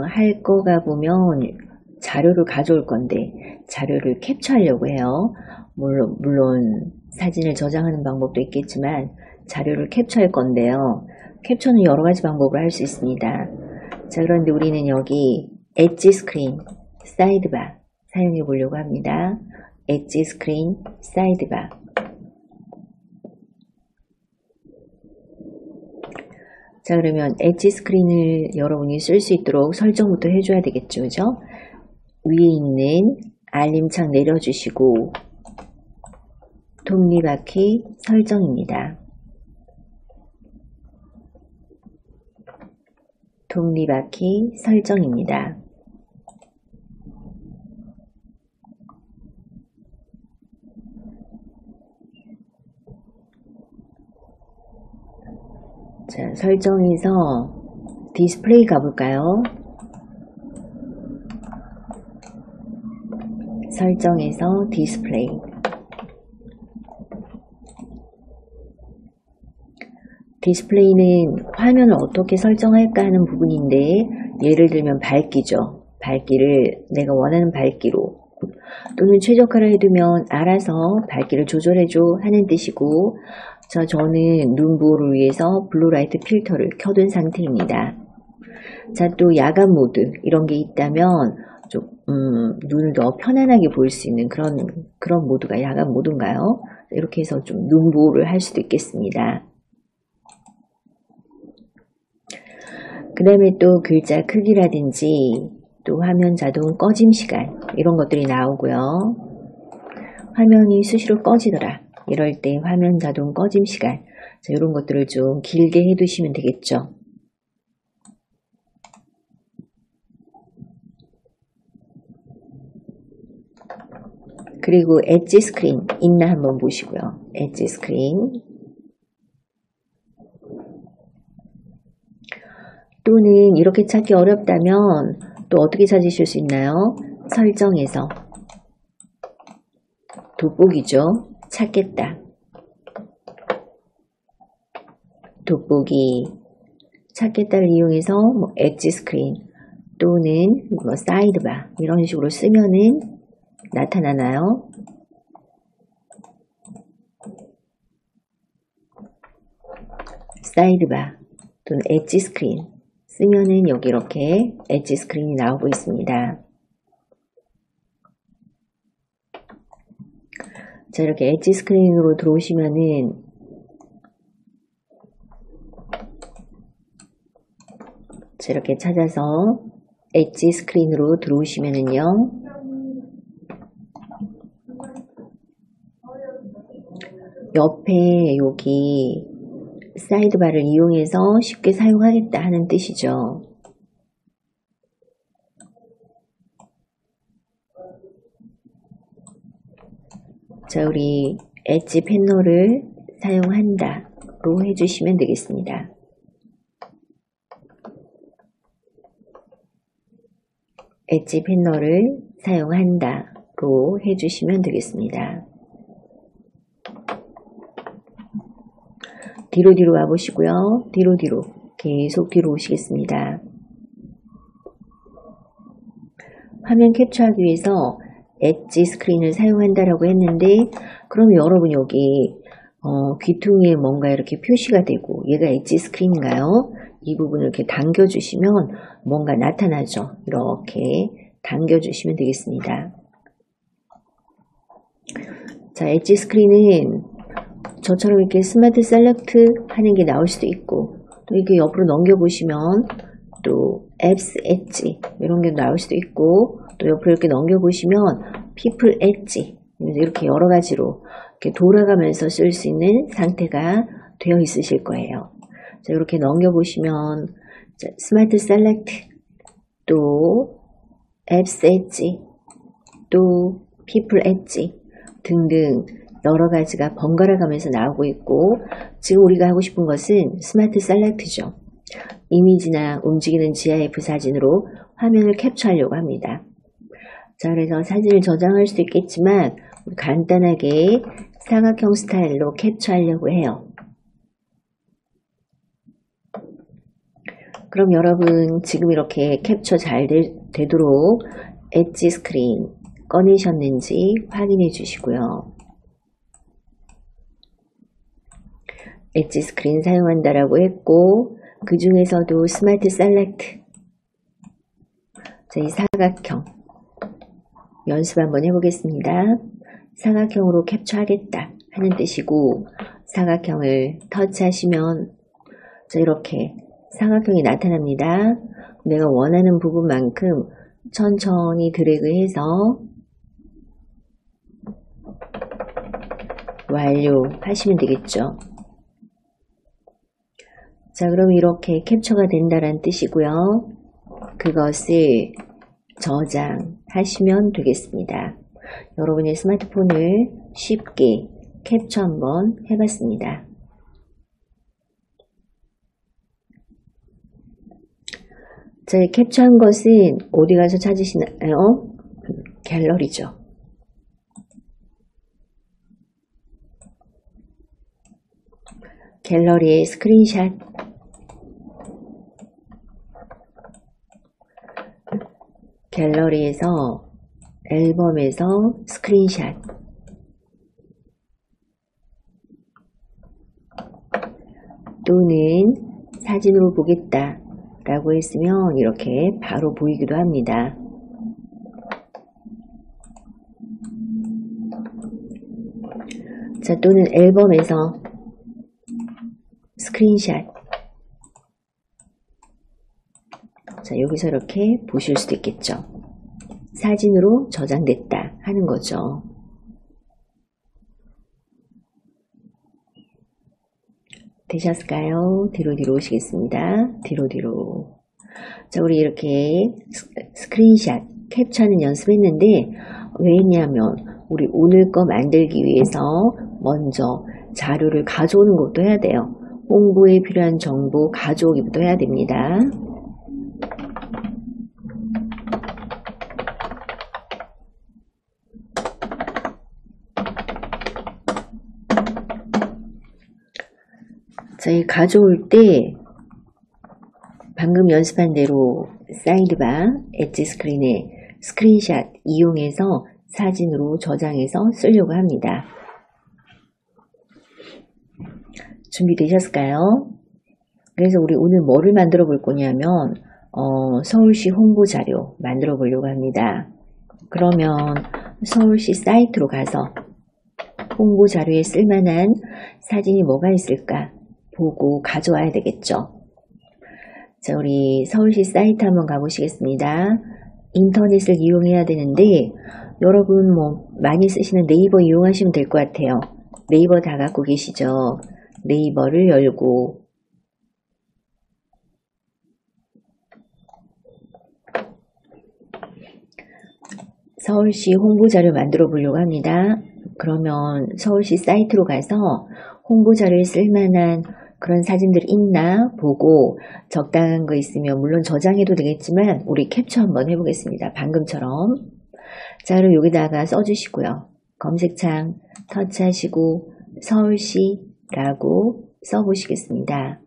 할 거가 보면 자료를 가져올 건데 자료를 캡처하려고 해요. 물론 사진을 저장하는 방법도 있겠지만 자료를 캡처할 건데요. 캡처는 여러 가지 방법으로 할 수 있습니다. 자, 그런데 우리는 여기 엣지 스크린, 사이드바 사용해 보려고 합니다. 엣지 스크린, 사이드바. 자, 그러면 엣지 스크린을 여러분이 쓸 수 있도록 설정부터 해줘야 되겠죠, 그죠? 위에 있는 알림창 내려주시고 톱니바퀴 설정입니다. 톱니바퀴 설정입니다. 자, 설정에서 디스플레이 가볼까요? 설정에서 디스플레이. 디스플레이는 화면을 어떻게 설정할까 하는 부분인데, 예를 들면 밝기죠. 밝기를 내가 원하는 밝기로, 또는 최저가를 해두면 알아서 밝기를 조절해줘 하는 뜻이고, 저는 눈보호를 위해서 블루라이트 필터를 켜둔 상태입니다. 자, 또 야간 모드 이런 게 있다면 좀 눈을 더 편안하게 볼 수 있는 그런 모드가 야간 모드인가요? 이렇게 해서 좀 눈보호를 할 수도 있겠습니다. 그 다음에 또 글자 크기라든지 또 화면 자동 꺼짐 시간 이런 것들이 나오고요. 화면이 수시로 꺼지더라 이럴 때 화면 자동 꺼짐 시간, 자, 이런 것들을 좀 길게 해두시면 되겠죠. 그리고 엣지 스크린 있나 한번 보시고요. 엣지 스크린. 또는 이렇게 찾기 어렵다면 또 어떻게 찾으실 수 있나요? 설정에서 돋보기죠. 찾겠다. 돋보기 찾겠다를 이용해서 엣지 스크린 또는 사이드바 이런 식으로 쓰면은 나타나나요? 사이드바 또는 엣지 스크린 쓰면은 여기 이렇게 엣지 스크린이 나오고 있습니다. 자, 이렇게 엣지 스크린으로 들어오시면은 자, 이렇게 찾아서 엣지 스크린으로 들어오시면은요. 옆에 여기 사이드바를 이용해서 쉽게 사용하겠다 하는 뜻이죠. 자, 우리 엣지 패널을 사용한다로 해주시면 되겠습니다. 엣지 패널을 사용한다로 해주시면 되겠습니다. 뒤로 와보시고요. 뒤로 계속 뒤로 오시겠습니다. 화면 캡처하기 위해서 엣지 스크린을 사용한다라고 했는데, 그럼 여러분 여기 귀퉁이에 뭔가 이렇게 표시가 되고 얘가 엣지 스크린인가요? 이 부분을 이렇게 당겨주시면 뭔가 나타나죠. 이렇게 당겨주시면 되겠습니다. 자, 엣지 스크린은 저처럼 이렇게 스마트 셀렉트 하는 게 나올 수도 있고, 또 이렇게 옆으로 넘겨보시면 또 앱스 엣지 이런 게 나올 수도 있고, 또 옆으로 이렇게 넘겨보시면 피플 엣지 이렇게 여러 가지로 이렇게 돌아가면서 쓸 수 있는 상태가 되어 있으실 거예요. 자, 이렇게 넘겨보시면 스마트 셀렉트, 또 앱스 엣지, 또 피플 엣지 등등 여러 가지가 번갈아 가면서 나오고 있고, 지금 우리가 하고 싶은 것은 스마트 셀렉트죠. 이미지나 움직이는 GIF 사진으로 화면을 캡처하려고 합니다. 자, 그래서 사진을 저장할 수도 있겠지만 간단하게 사각형 스타일로 캡처하려고 해요. 그럼 여러분 지금 이렇게 캡처 잘 되도록 엣지 스크린 꺼내셨는지 확인해 주시고요. 엣지 스크린 사용한다라고 했고, 그 중에서도 스마트 셀렉트, 이 사각형 연습 한번 해보겠습니다. 사각형으로 캡처하겠다 하는 뜻이고, 사각형을 터치하시면 이렇게 사각형이 나타납니다. 내가 원하는 부분만큼 천천히 드래그해서 완료하시면 되겠죠. 자, 그럼 이렇게 캡처가 된다는 뜻이고요. 그것을 저장하시면 되겠습니다. 여러분의 스마트폰을 쉽게 캡처 한번 해봤습니다. 자, 캡처한 것은 어디 가서 찾으시나요? 갤러리죠. 갤러리의 스크린샷, 갤러리에서 앨범에서 스크린샷, 또는 사진으로 보겠다 라고 했으면 이렇게 바로 보이기도 합니다. 자, 또는 앨범에서 스크린샷. 자, 여기서 이렇게 보실 수도 있겠죠. 사진으로 저장됐다 하는 거죠. 되셨을까요? 뒤로 오시겠습니다. 뒤로. 자, 우리 이렇게 스크린샷 캡처하는 연습했는데, 왜 했냐면 우리 오늘 거 만들기 위해서 먼저 자료를 가져오는 것도 해야 돼요. 홍보에 필요한 정보 가져오기부터 해야 됩니다. 자, 이 가져올 때 방금 연습한 대로 사이드바, 엣지 스크린에 스크린샷 이용해서 사진으로 저장해서 쓰려고 합니다. 준비되셨을까요? 그래서 우리 오늘 뭐를 만들어 볼 거냐면 서울시 홍보 자료 만들어 보려고 합니다. 그러면 서울시 사이트로 가서 홍보 자료에 쓸만한 사진이 뭐가 있을까 보고 가져와야 되겠죠. 자, 우리 서울시 사이트 한번 가보시겠습니다. 인터넷을 이용해야 되는데 여러분 뭐 많이 쓰시는 네이버 이용하시면 될 것 같아요. 네이버 다 갖고 계시죠? 네이버를 열고 서울시 홍보자료 만들어 보려고 합니다. 그러면 서울시 사이트로 가서 홍보자료에 쓸만한 그런 사진들이 있나 보고 적당한 거 있으면 물론 저장해도 되겠지만 우리 캡처 한번 해보겠습니다. 방금처럼. 자, 그럼 여기다가 써주시고요. 검색창 터치하시고 서울시라고 써보시겠습니다.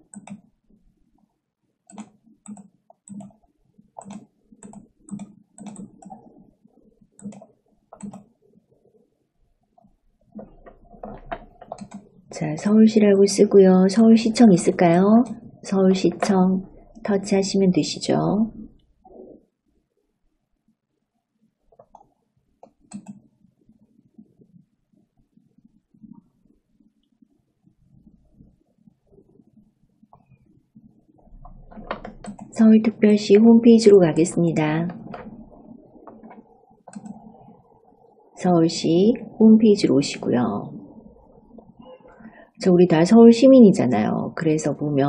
자, 서울시라고 쓰고요. 서울시청 있을까요? 서울시청 터치하시면 되시죠. 서울특별시 홈페이지로 가겠습니다. 서울시 홈페이지로 오시고요. 우리 다 서울 시민이잖아요. 그래서 보면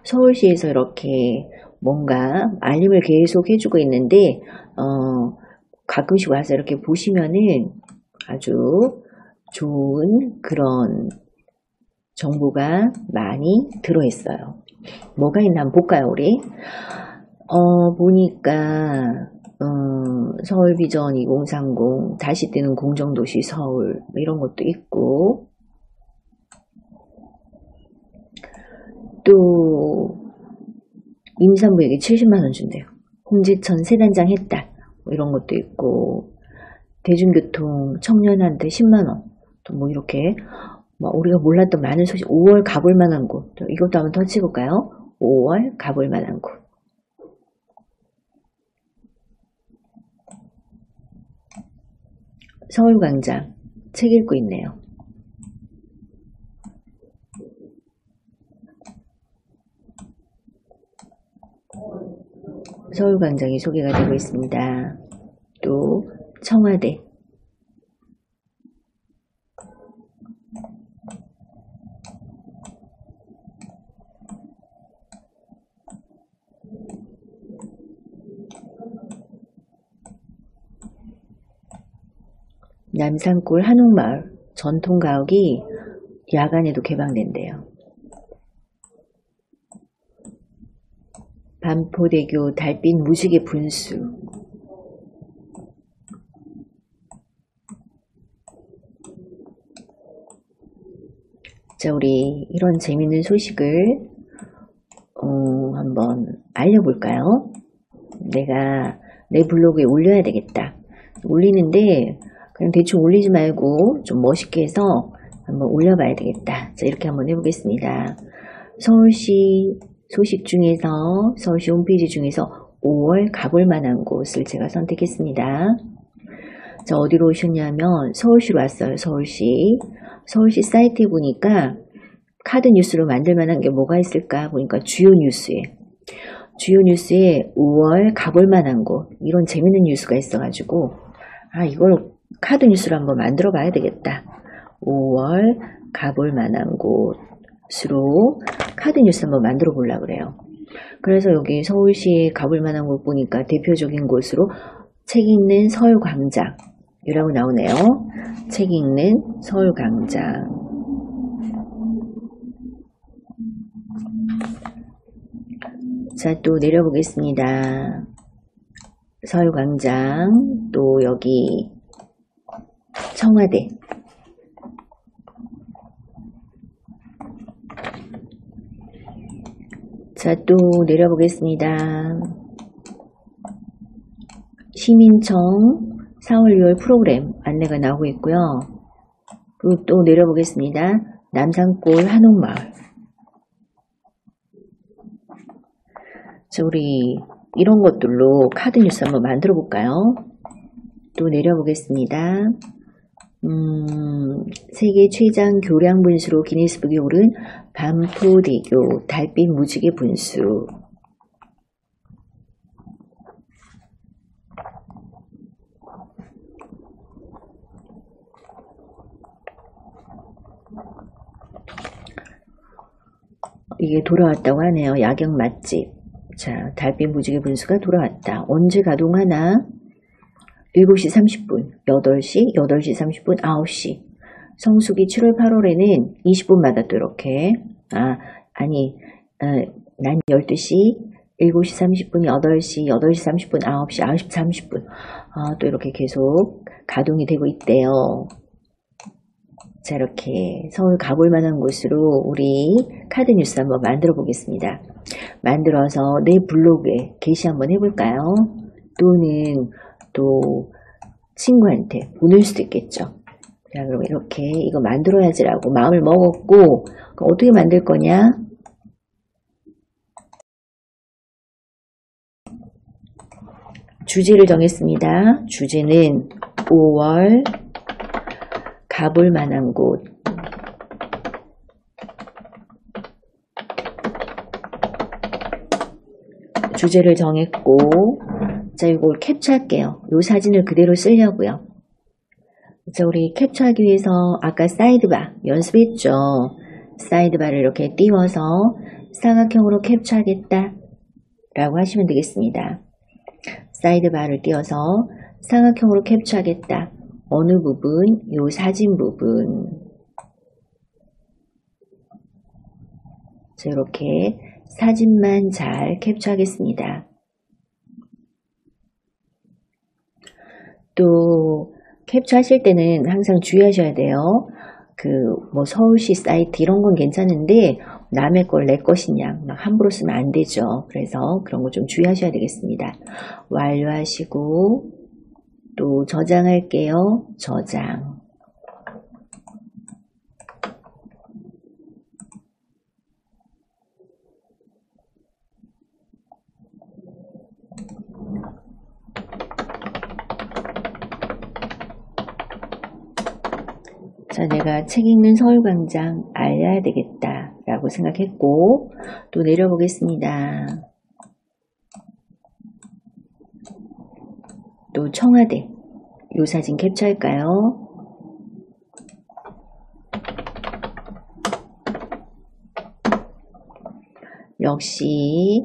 서울시에서 이렇게 뭔가 알림을 계속 해주고 있는데 가끔씩 와서 이렇게 보시면은 아주 좋은 그런 정보가 많이 들어있어요. 뭐가 있나 한번 볼까요, 우리? 보니까 서울 비전 2030 다시 뜨는 공정도시 서울 이런 것도 있고 또 임산부에게 70만원 준대요. 홍지천 세단장 했다. 뭐 이런 것도 있고, 대중교통 청년한테 10만원. 또 뭐 이렇게, 우리가 몰랐던 많은 소식, 5월 가볼 만한 곳. 이것도 한번 더 찍을까요? 5월 가볼 만한 곳. 서울광장. 책 읽고 있네요. 서울광장이 소개가 되고 있습니다. 또 청와대. 남산골 한옥마을 전통가옥이 야간에도 개방된대요. 반포대교 달빛 무지개 분수. 자, 우리 이런 재밌는 소식을 한번 알려볼까요? 내가 내 블로그에 올려야 되겠다. 올리는데 그냥 대충 올리지 말고 좀 멋있게 해서 한번 올려봐야 되겠다. 자, 이렇게 한번 해보겠습니다. 서울시 소식 중에서, 서울시 홈페이지 중에서 5월 가볼 만한 곳을 제가 선택했습니다. 자, 어디로 오셨냐면 서울시로 왔어요. 서울시 사이트에 보니까 카드 뉴스로 만들 만한 게 뭐가 있을까 보니까 주요 뉴스에 5월 가볼 만한 곳, 이런 재밌는 뉴스가 있어가지고 이걸 카드 뉴스로 한번 만들어 봐야 되겠다. 5월 가볼 만한 곳으로 카드 뉴스 한번 만들어 보려고 그래요. 그래서 여기 서울시에 가볼 만한 곳 보니까 대표적인 곳으로 책 읽는 서울광장 이라고 나오네요. 책 읽는 서울광장. 자, 또 내려보겠습니다. 서울광장, 또 여기 청와대. 자, 또 내려보겠습니다. 시민청 4월 6월 프로그램 안내가 나오고 있고요. 그리고 또 내려보겠습니다. 남산골 한옥마을. 자, 우리 이런 것들로 카드 뉴스 한번 만들어 볼까요? 또 내려보겠습니다. 세계 최장 교량 분수로 기네스북에 오른 반포대교 달빛 무지개 분수. 이게 돌아왔다고 하네요. 야경 맛집. 자, 달빛 무지개 분수가 돌아왔다. 언제 가동하나? 7시 30분, 8시, 8시 30분, 9시. 성수기 7월, 8월에는 20분마다 또 이렇게, 난 12시, 7시 30분, 8시, 8시 30분, 9시, 9시 30분. 또 이렇게 계속 가동이 되고 있대요. 자, 이렇게 서울 가볼 만한 곳으로 우리 카드 뉴스 한번 만들어 보겠습니다. 만들어서 내 블로그에 게시 한번 해볼까요? 또는 또 친구한테 보낼 수도 있겠죠. 자, 그럼 이렇게 이거 만들어야지라고 마음을 먹었고, 어떻게 만들 거냐? 주제를 정했습니다. 주제는 5월 가볼 만한 곳. 주제를 정했고, 자, 이걸 캡처할게요. 이 사진을 그대로 쓰려고요. 자, 우리 캡처하기 위해서 아까 사이드바 연습했죠. 사이드바를 이렇게 띄워서 사각형으로 캡처하겠다 라고 하시면 되겠습니다. 사이드바를 띄워서 사각형으로 캡처하겠다. 어느 부분? 요 사진 부분. 자, 이렇게 사진만 잘 캡처하겠습니다. 또 캡처하실 때는 항상 주의하셔야 돼요. 서울시 사이트 이런 건 괜찮은데 남의 걸 내 것이냐 막 함부로 쓰면 안 되죠. 그래서 그런 거 좀 주의하셔야 되겠습니다. 완료하시고 또 저장할게요. 저장. 자, 내가 책 읽는 서울광장 알려야 되겠다 라고 생각했고 또 내려보겠습니다. 또 청와대 요 사진 캡처할까요? 역시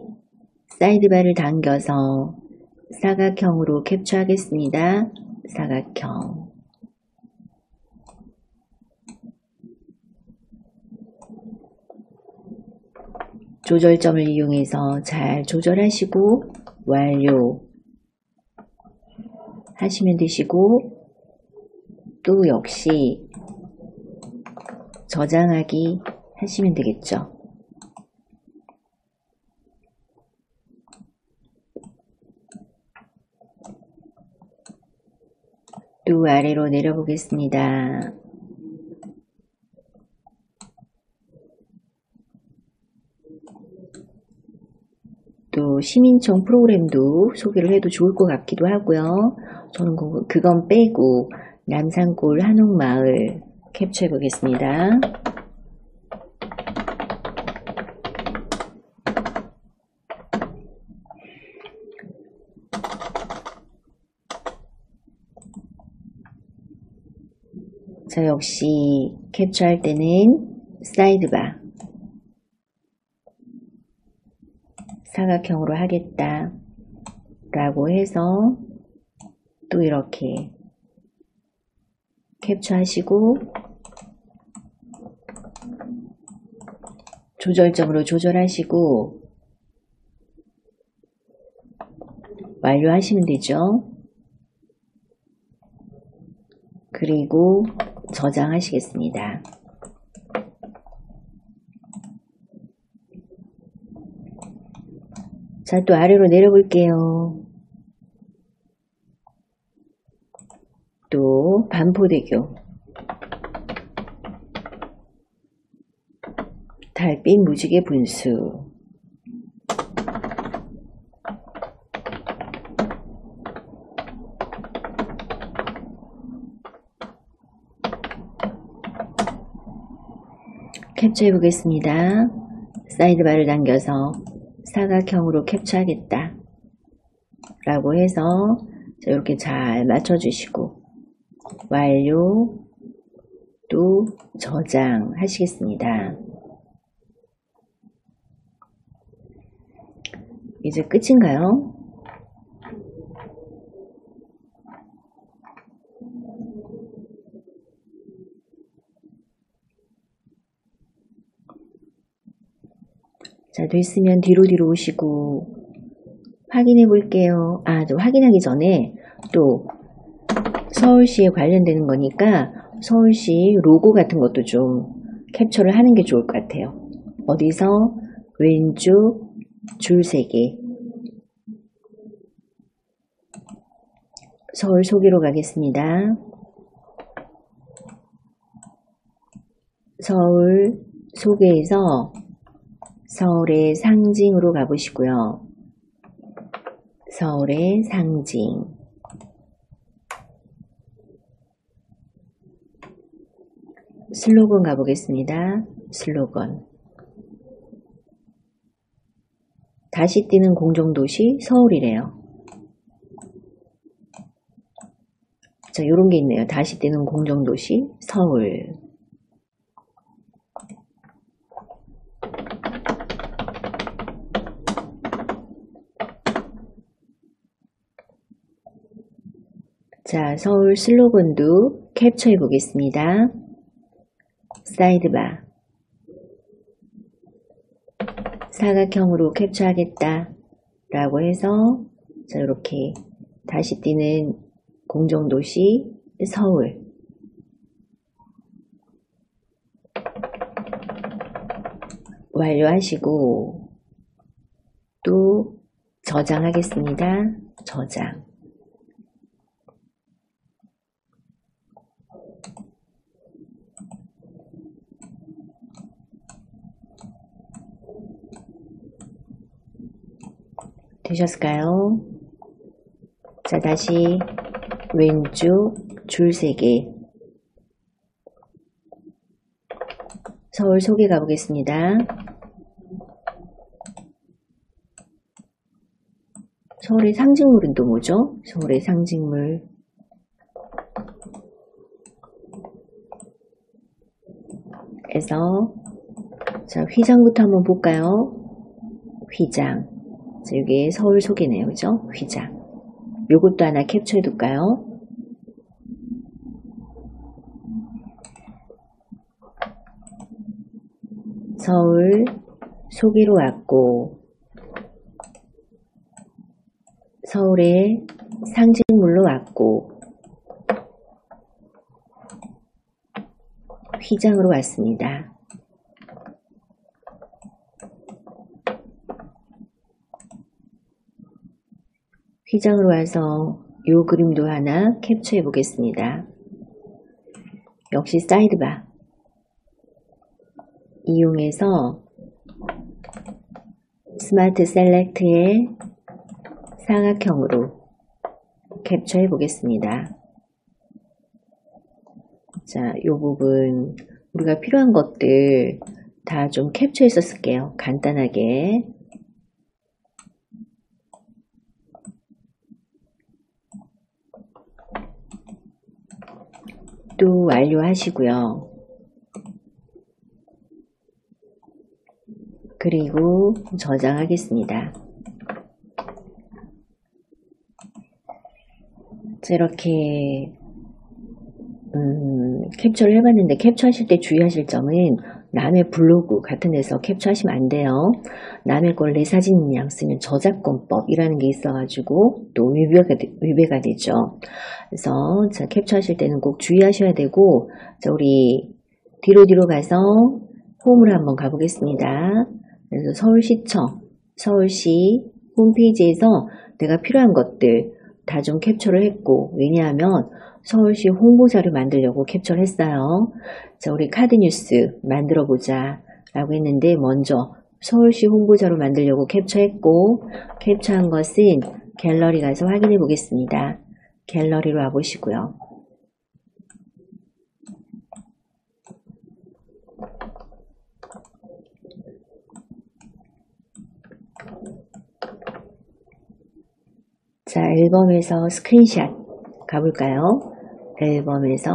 사이드바를 당겨서 사각형으로 캡처하겠습니다. 사각형. 조절점을 이용해서 잘 조절하시고 완료 하시면 되시고 또 역시 저장하기 하시면 되겠죠. 또 아래로 내려보겠습니다. 또 시민청 프로그램도 소개를 해도 좋을 것 같기도 하고요. 저는 그건 빼고 남산골 한옥마을 캡처해 보겠습니다. 자, 역시 캡처할 때는 사이드바 사각형으로 하겠다 라고 해서 또 이렇게 캡처하시고 조절점으로 조절하시고 완료하시면 되죠. 그리고 저장하시겠습니다. 자, 또 아래로 내려볼게요. 또 반포대교 달빛 무지개 분수 캡처해 보겠습니다. 사이드바를 당겨서 사각형으로 캡처하겠다 라고 해서 이렇게 잘 맞춰주시고 완료 또 저장 하시겠습니다. 이제 끝인가요? 자, 됐으면 뒤로 오시고 확인해 볼게요. 또 확인하기 전에 또 서울시에 관련되는 거니까 서울시 로고 같은 것도 좀 캡처를 하는 게 좋을 것 같아요. 어디서 왼쪽 줄 3개 서울 소개로 가겠습니다. 서울 소개에서 서울의 상징으로 가보시고요. 서울의 상징 슬로건 가보겠습니다. 슬로건 다시 뛰는 공정도시 서울이래요. 자, 요런 게 있네요. 다시 뛰는 공정도시 서울. 자, 서울 슬로건도 캡처해 보겠습니다. 사이드바 사각형으로 캡처하겠다 라고 해서 자, 이렇게 다시 뛰는 공정도시 서울 완료하시고 또 저장하겠습니다. 저장. 되셨을까요? 자, 다시 왼쪽 줄 3개 서울 소개 가보겠습니다. 서울의 상징물은 또 뭐죠? 서울의 상징물. 에서 자, 휘장부터 한번 볼까요? 휘장. 자, 이게 서울 소개네요. 그죠? 휘장. 요것도 하나 캡처해 둘까요? 서울 소개로 왔고 서울의 상징물로 왔고 휘장으로 왔습니다. 휘장으로 와서 요 그림도 하나 캡처해 보겠습니다. 역시 사이드바 이용해서 스마트 셀렉트의 삼각형으로 캡처해 보겠습니다. 자, 요 부분 우리가 필요한 것들 다 좀 캡처해서 쓸게요. 간단하게. 또 완료하시고요. 그리고 저장하겠습니다. 자, 이렇게 캡처를 해봤는데 캡처하실 때 주의하실 점은 남의 블로그 같은 데서 캡처하시면 안 돼요. 남의 걸 내 사진이랑 쓰면 저작권법이라는 게 있어가지고 또 위배가 되죠. 그래서 자, 캡처하실 때는 꼭 주의하셔야 되고, 자, 우리 뒤로 가서 홈으로 한번 가보겠습니다. 그래서 서울시청, 서울시 홈페이지에서 내가 필요한 것들 다 좀 캡처를 했고, 왜냐하면 서울시 홍보자료 만들려고 캡처를 했어요. 자, 우리 카드뉴스 만들어 보자 라고 했는데 먼저 서울시 홍보자료 만들려고 캡처했고, 캡처한 것은 갤러리 가서 확인해 보겠습니다. 갤러리로 와보시고요. 자, 앨범에서 스크린샷 가볼까요? 앨범에서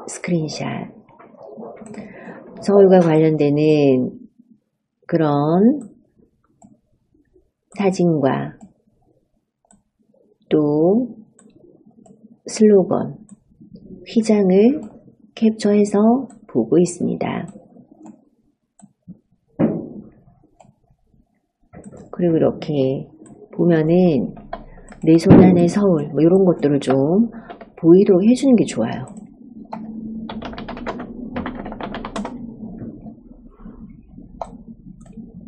스크린샷. 서울과 관련되는 그런 사진과 또 슬로건, 휘장을 캡처해서 보고 있습니다. 그리고 이렇게 보면은 내 손 안에 서울 뭐 이런 것들을 좀 보이도록 해주는 게 좋아요.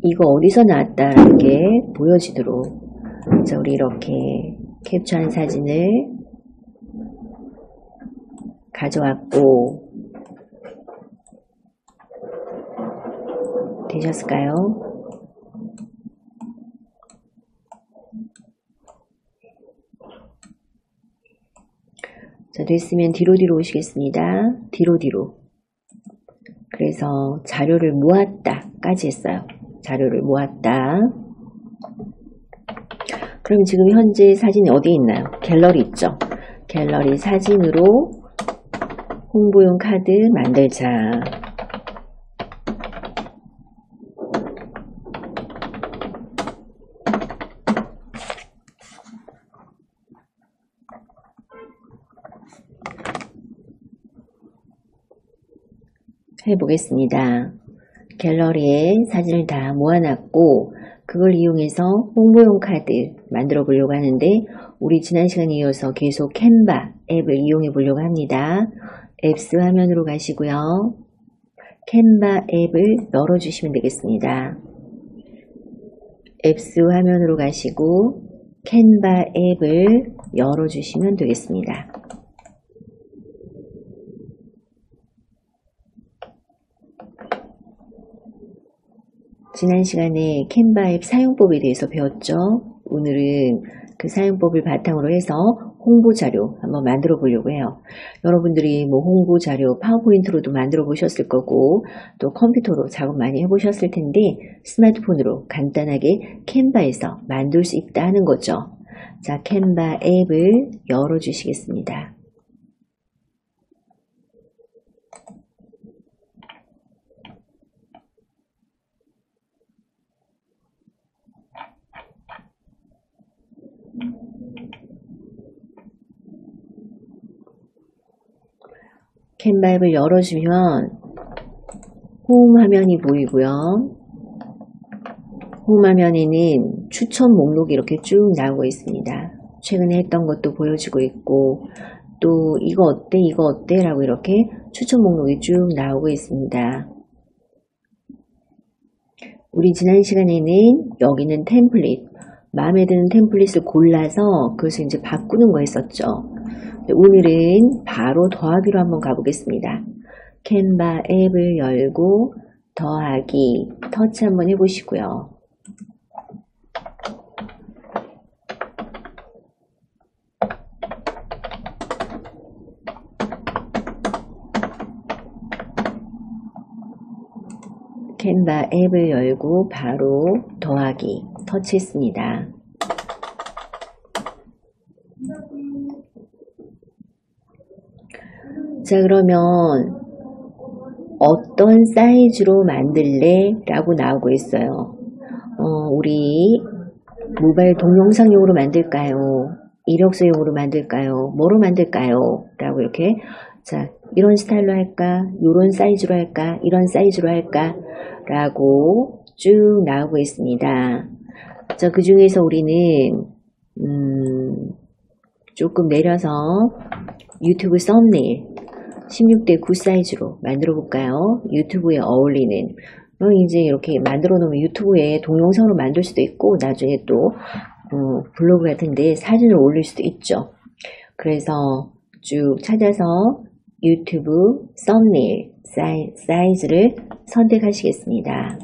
이거 어디서 나왔다라는 게 보여지도록, 자, 우리 이렇게 캡처한 사진을 가져왔고, 되셨을까요? 자, 됐으면 뒤로 오시겠습니다. 뒤로. 그래서 자료를 모았다까지 했어요. 자료를 모았다. 그럼 지금 현재 사진이 어디에 있나요? 갤러리 있죠? 갤러리 사진으로 홍보용 카드 만들자. 해보겠습니다. 갤러리에 사진을 다 모아놨고 그걸 이용해서 홍보용 카드 만들어 보려고 하는데, 우리 지난 시간에 이어서 계속 캔바 앱을 이용해 보려고 합니다. 앱스 화면으로 가시고요. 캔바 앱을 열어주시면 되겠습니다. 앱스 화면으로 가시고 캔바 앱을 열어주시면 되겠습니다. 지난 시간에 캔바 앱 사용법에 대해서 배웠죠. 오늘은 그 사용법을 바탕으로 해서 홍보 자료 한번 만들어 보려고 해요. 여러분들이 뭐 홍보 자료 파워포인트로도 만들어 보셨을 거고 또 컴퓨터로 작업 많이 해보셨을 텐데 스마트폰으로 간단하게 캔바에서 만들 수 있다 하는 거죠. 자, 캔바 앱을 열어 주시겠습니다. 캔바 앱을 열어주면 홈 화면이 보이고요. 홈 화면에는 추천 목록이 이렇게 쭉 나오고 있습니다. 최근에 했던 것도 보여지고 있고 또 이거 어때 이거 어때 라고 이렇게 추천 목록이 쭉 나오고 있습니다. 우리 지난 시간에는 여기는 템플릿, 마음에 드는 템플릿을 골라서 그것을 이제 바꾸는 거 했었죠. 오늘은 바로 더하기로 한번 가보겠습니다. 캔바 앱을 열고 더하기 터치 한번 해보시고요. 캔바 앱을 열고 바로 더하기 터치했습니다. 자, 그러면 어떤 사이즈로 만들래? 라고 나오고 있어요. 우리 모바일 동영상용으로 만들까요? 이력서용으로 만들까요? 뭐로 만들까요? 라고 이렇게 자, 이런 스타일로 할까? 이런 사이즈로 할까? 이런 사이즈로 할까? 라고 쭉 나오고 있습니다. 자, 그 중에서 우리는 조금 내려서 유튜브 썸네일 16:9 사이즈로 만들어 볼까요? 유튜브에 어울리는 이제 이렇게 만들어 놓으면 유튜브에 동영상으로 만들 수도 있고 나중에 또 블로그 같은데 사진을 올릴 수도 있죠. 그래서 쭉 찾아서 유튜브 썸네일 사이즈를 선택하시겠습니다.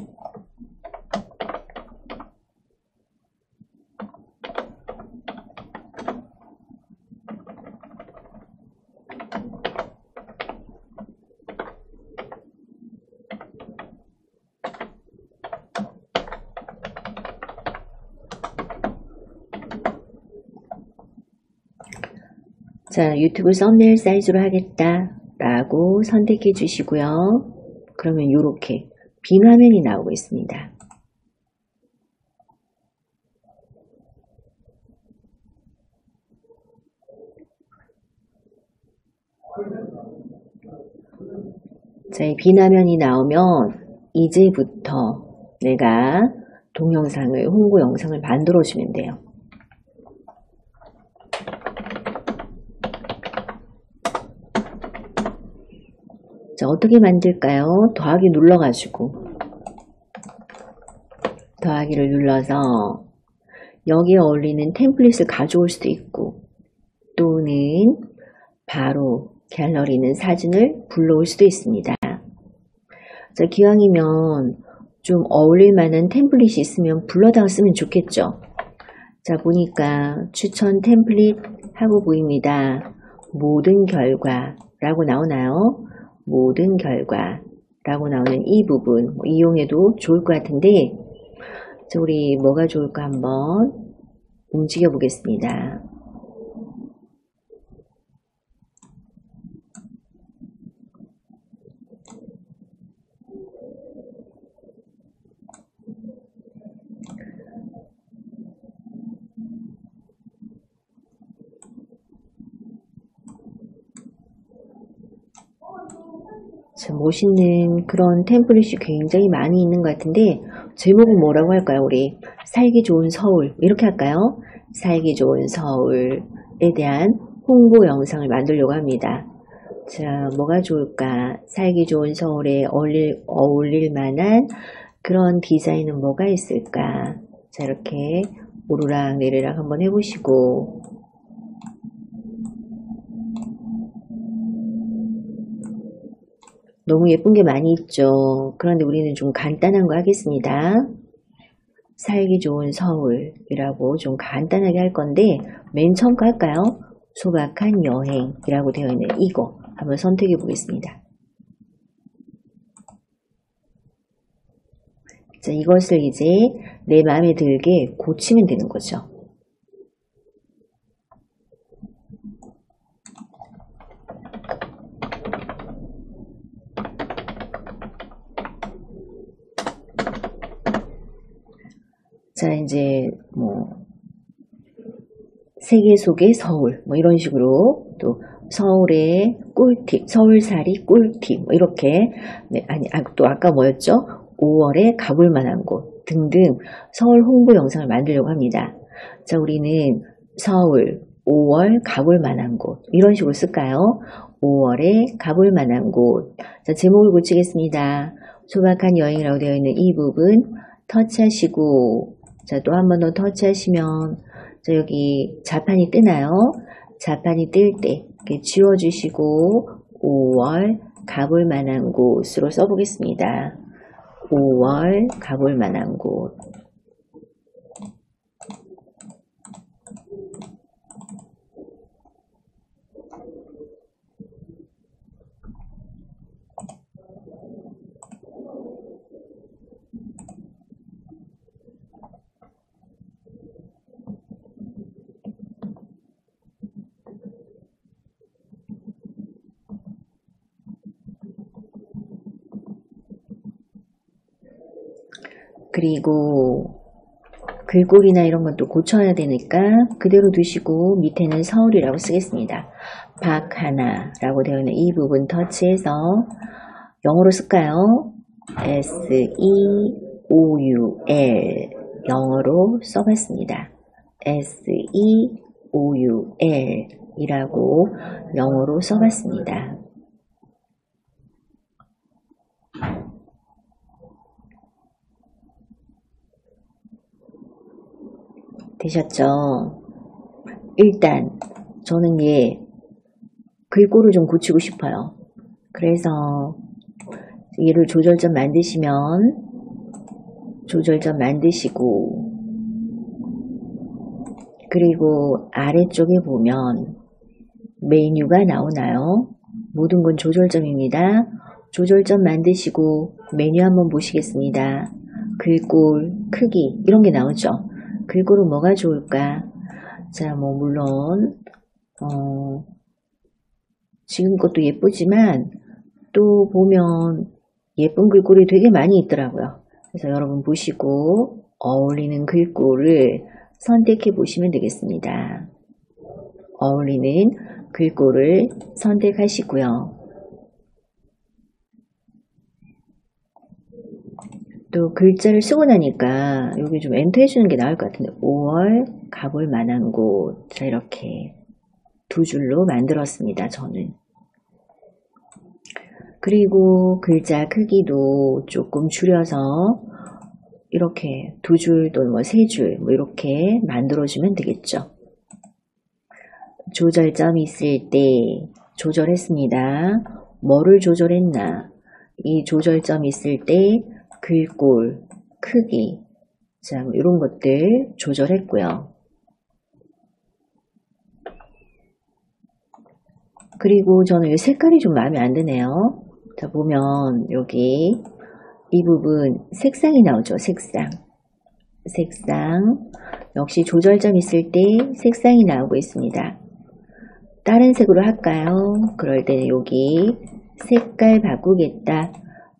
자, 유튜브 썸네일 사이즈로 하겠다 라고 선택해 주시고요. 그러면 이렇게 빈 화면이 나오고 있습니다. 자, 이 빈 화면이 나오면 이제부터 내가 동영상을, 홍보 영상을 만들어 주면 돼요. 자, 어떻게 만들까요? 더하기 눌러가지고 더하기를 눌러서 여기에 어울리는 템플릿을 가져올 수도 있고 또는 바로 갤러리는 사진을 불러올 수도 있습니다. 자, 기왕이면 좀 어울릴 만한 템플릿이 있으면 불러다가 쓰면 좋겠죠. 자, 보니까 추천 템플릿 하고 보입니다. 모든 결과라고 나오나요? 모든 결과라고 나오는 이 부분 이용해도 좋을 것 같은데 자, 우리 뭐가 좋을까 한번 움직여 보겠습니다. 참 멋있는 그런 템플릿이 굉장히 많이 있는 것 같은데 제목은 뭐라고 할까요? 우리 살기 좋은 서울 이렇게 할까요? 살기 좋은 서울에 대한 홍보 영상을 만들려고 합니다. 자, 뭐가 좋을까? 살기 좋은 서울에 어울릴 만한 그런 디자인은 뭐가 있을까? 자, 이렇게 오르락 내리락 한번 해보시고, 너무 예쁜 게 많이 있죠. 그런데 우리는 좀 간단한 거 하겠습니다. 살기 좋은 서울이라고 좀 간단하게 할 건데, 맨 처음 거 할까요? 소박한 여행이라고 되어 있는 이거 한번 선택해 보겠습니다. 자, 이것을 이제 내 마음에 들게 고치면 되는 거죠. 자, 이제 세계 속의 서울 이런 식으로, 또 서울의 꿀팁, 서울살이 꿀팁 이렇게, 네, 또 아까 뭐였죠? 5월에 가볼 만한 곳 등등 서울 홍보 영상을 만들려고 합니다. 자, 우리는 서울 5월 가볼 만한 곳 이런 식으로 쓸까요? 5월에 가볼 만한 곳. 자, 제목을 고치겠습니다. 소박한 여행이라고 되어 있는 이 부분 터치하시고, 자, 또 한 번 더 터치하시면, 자, 여기 자판이 뜨나요? 자판이 뜰 때 이렇게 지워주시고 5월 가볼 만한 곳으로 써보겠습니다. 5월 가볼 만한 곳. 그리고 글꼴이나 이런 건 또 고쳐야 되니까 그대로 두시고 밑에는 서울이라고 쓰겠습니다. 박하나라고 되어 있는 이 부분 터치해서 영어로 쓸까요? SEOUL 영어로 써봤습니다. SEOUL 이라고 영어로 써봤습니다. 되셨죠? 일단 저는 글꼴을 좀 고치고 싶어요. 그래서 얘를 조절점 만드시면 조절점 만드시고, 그리고 아래쪽에 보면 메뉴가 나오나요? 모든 건 조절점입니다. 조절점 만드시고 메뉴 한번 보시겠습니다. 글꼴, 크기 이런 게 나오죠. 글꼴은 뭐가 좋을까? 자, 물론 지금 것도 예쁘지만 또 보면 예쁜 글꼴이 되게 많이 있더라고요. 그래서 여러분 보시고 어울리는 글꼴을 선택해 보시면 되겠습니다. 어울리는 글꼴을 선택하시고요. 또 글자를 쓰고 나니까 여기 좀 엔터 해주는 게 나을 것 같은데, 5월 가볼 만한 곳. 자, 이렇게 두 줄로 만들었습니다. 저는. 그리고 글자 크기도 조금 줄여서 이렇게 두 줄 또는 세 줄 이렇게 만들어주면 되겠죠. 조절점이 있을 때 조절했습니다. 뭐를 조절했나? 이 조절점이 있을 때 글꼴, 크기, 자, 이런 것들 조절했고요. 그리고 저는 이 색깔이 좀 마음에 안 드네요. 자, 보면 여기 이 부분 색상이 나오죠. 색상 역시 조절점 있을 때 색상이 나오고 있습니다. 다른 색으로 할까요? 그럴 때는 여기 색깔 바꾸겠다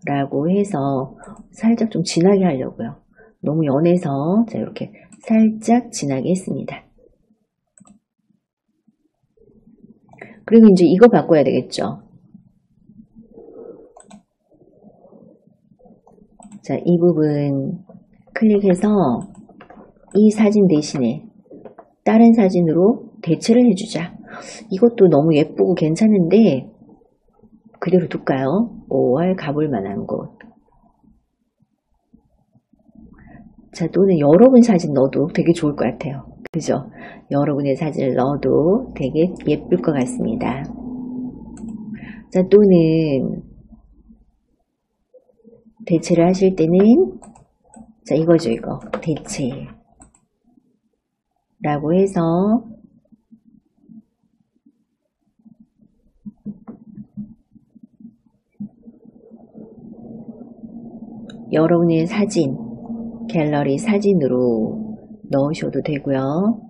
라고 해서 살짝 좀 진하게 하려고요. 너무 연해서 자, 이렇게 살짝 진하게 했습니다. 그리고 이제 이거 바꿔야 되겠죠. 자, 이 부분 클릭해서 이 사진 대신에 다른 사진으로 대체를 해주자. 이것도 너무 예쁘고 괜찮은데 그대로 둘까요? 5월 가볼 만한 곳. 자, 또는 여러분 사진 넣어도 되게 좋을 것 같아요. 그죠? 여러분의 사진을 넣어도 되게 예쁠 것 같습니다. 자, 또는 대체를 하실 때는 자, 이거죠, 이거. 대체 라고 해서 여러분의 사진, 갤러리 사진으로 넣으셔도 되고요.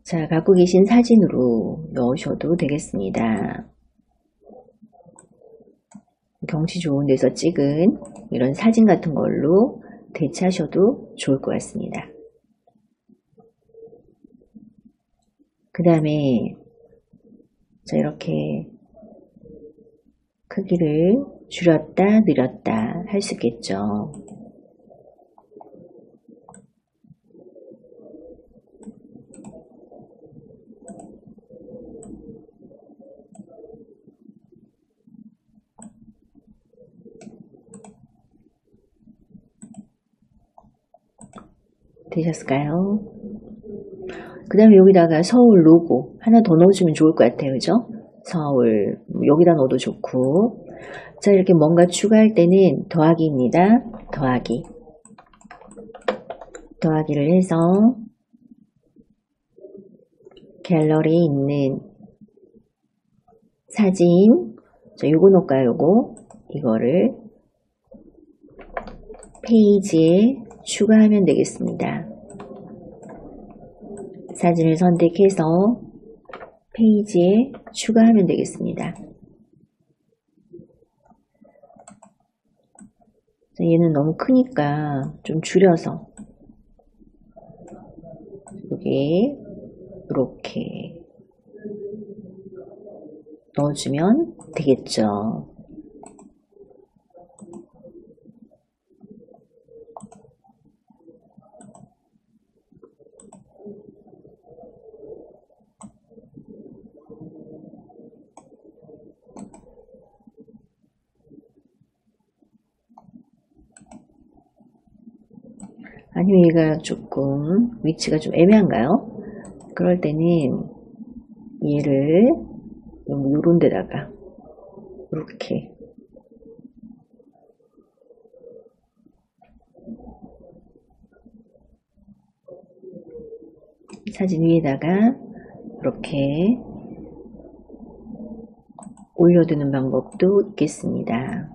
자, 갖고 계신 사진으로 넣으셔도 되겠습니다. 경치 좋은 데서 찍은 이런 사진 같은 걸로 대체하셔도 좋을 것 같습니다. 그 다음에 자, 이렇게 크기를 줄였다 늘렸다 할 수 있겠죠. 되셨을까요? 그 다음에 여기다가 서울 로고 하나 더 넣어주면 좋을 것 같아요. 그죠? 서울 여기다 넣어도 좋고. 자, 이렇게 뭔가 추가할 때는 더하기입니다. 더하기를 해서 갤러리에 있는 사진, 자, 요거 넣을까요? 요거 이거를 페이지에 추가하면 되겠습니다. 사진을 선택해서 페이지에 추가하면 되겠습니다. 자, 얘는 너무 크니까 좀 줄여서 여기 이렇게 넣어주면 되겠죠. 아니면 얘가 조금 위치가 좀 애매한가요? 그럴 때는 얘를 요런 데다가 이렇게 사진 위에다가 이렇게 올려두는 방법도 있겠습니다.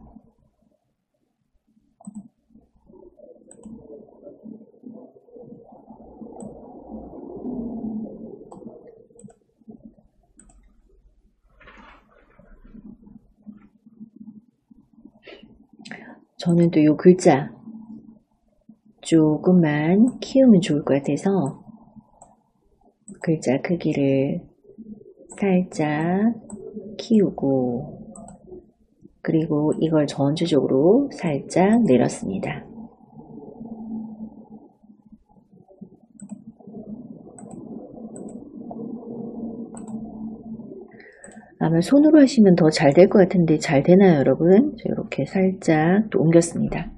저는 또 요 글자 조금만 키우면 좋을 것 같아서 글자 크기를 살짝 키우고 그리고 이걸 전체적으로 살짝 내렸습니다. 아마 손으로 하시면 더 잘 될 것 같은데 잘 되나요, 여러분? 이렇게 살짝 또 옮겼습니다.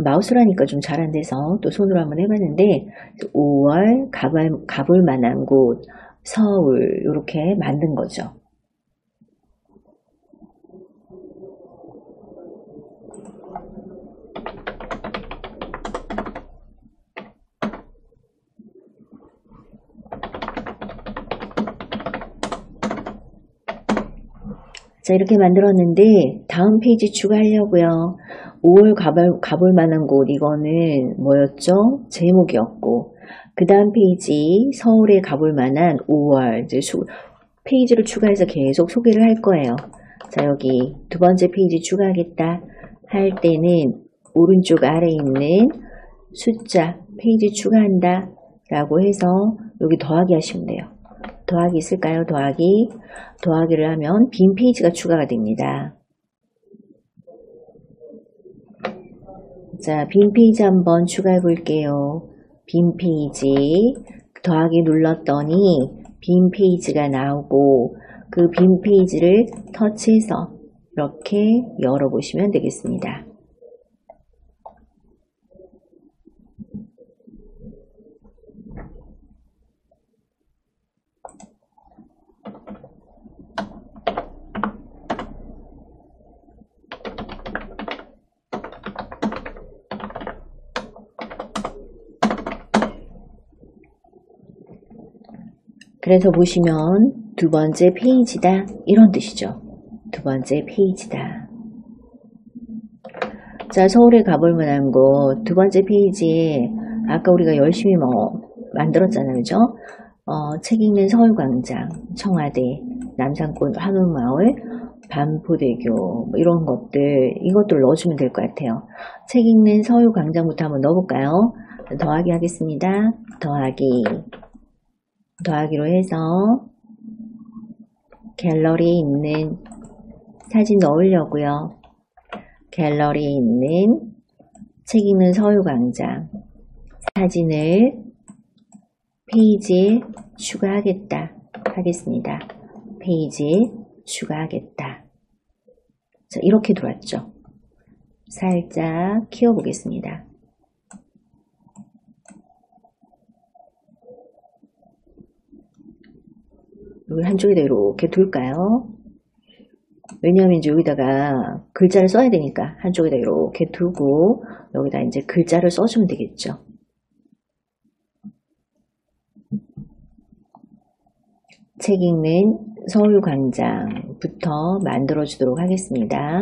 마우스로 하니까 좀 잘 안 돼서 또 손으로 한번 해봤는데 5월 가볼 만한 곳 서울 이렇게 만든 거죠. 자, 이렇게 만들었는데 다음 페이지 추가하려고요. 5월 가볼 만한 곳 이거는 뭐였죠? 제목이었고 그 다음 페이지 서울에 가볼 만한 5월 이제 페이지를 추가해서 계속 소개를 할 거예요. 자, 여기 두 번째 페이지 추가하겠다 할 때는 오른쪽 아래에 있는 숫자 페이지 추가한다 라고 해서 여기 더하기 하시면 돼요. 더하기 있을까요? 더하기를 하면 빈 페이지가 추가가 됩니다. 자, 빈 페이지 한번 추가해 볼게요. 빈 페이지 더하기 눌렀더니 빈 페이지가 나오고 그 빈 페이지를 터치해서 이렇게 열어보시면 되겠습니다. 그래서 보시면 두 번째 페이지다 이런 뜻이죠. 두 번째 페이지다. 자, 서울에 가볼 만한 곳 두 번째 페이지에 아까 우리가 열심히 만들었잖아요. 그죠? 책 읽는 서울광장, 청와대, 남산골 한옥마을, 반포대교 이런 것들 이것들 넣어주면 될 것 같아요. 책 읽는 서울광장부터 한번 넣어볼까요? 더하기 하겠습니다. 더하기로 해서 갤러리에 있는 사진 넣으려고요. 갤러리에 있는 책 읽는 서울광장 사진을 페이지에 추가하겠다 하겠습니다. 페이지에 추가하겠다. 자, 이렇게 들어왔죠. 살짝 키워보겠습니다. 여기 한쪽에다 이렇게 둘까요? 왜냐하면 이제 여기다가 글자를 써야 되니까 한쪽에다 이렇게 두고 여기다 이제 글자를 써주면 되겠죠. 책 읽는 서울광장부터 만들어 주도록 하겠습니다.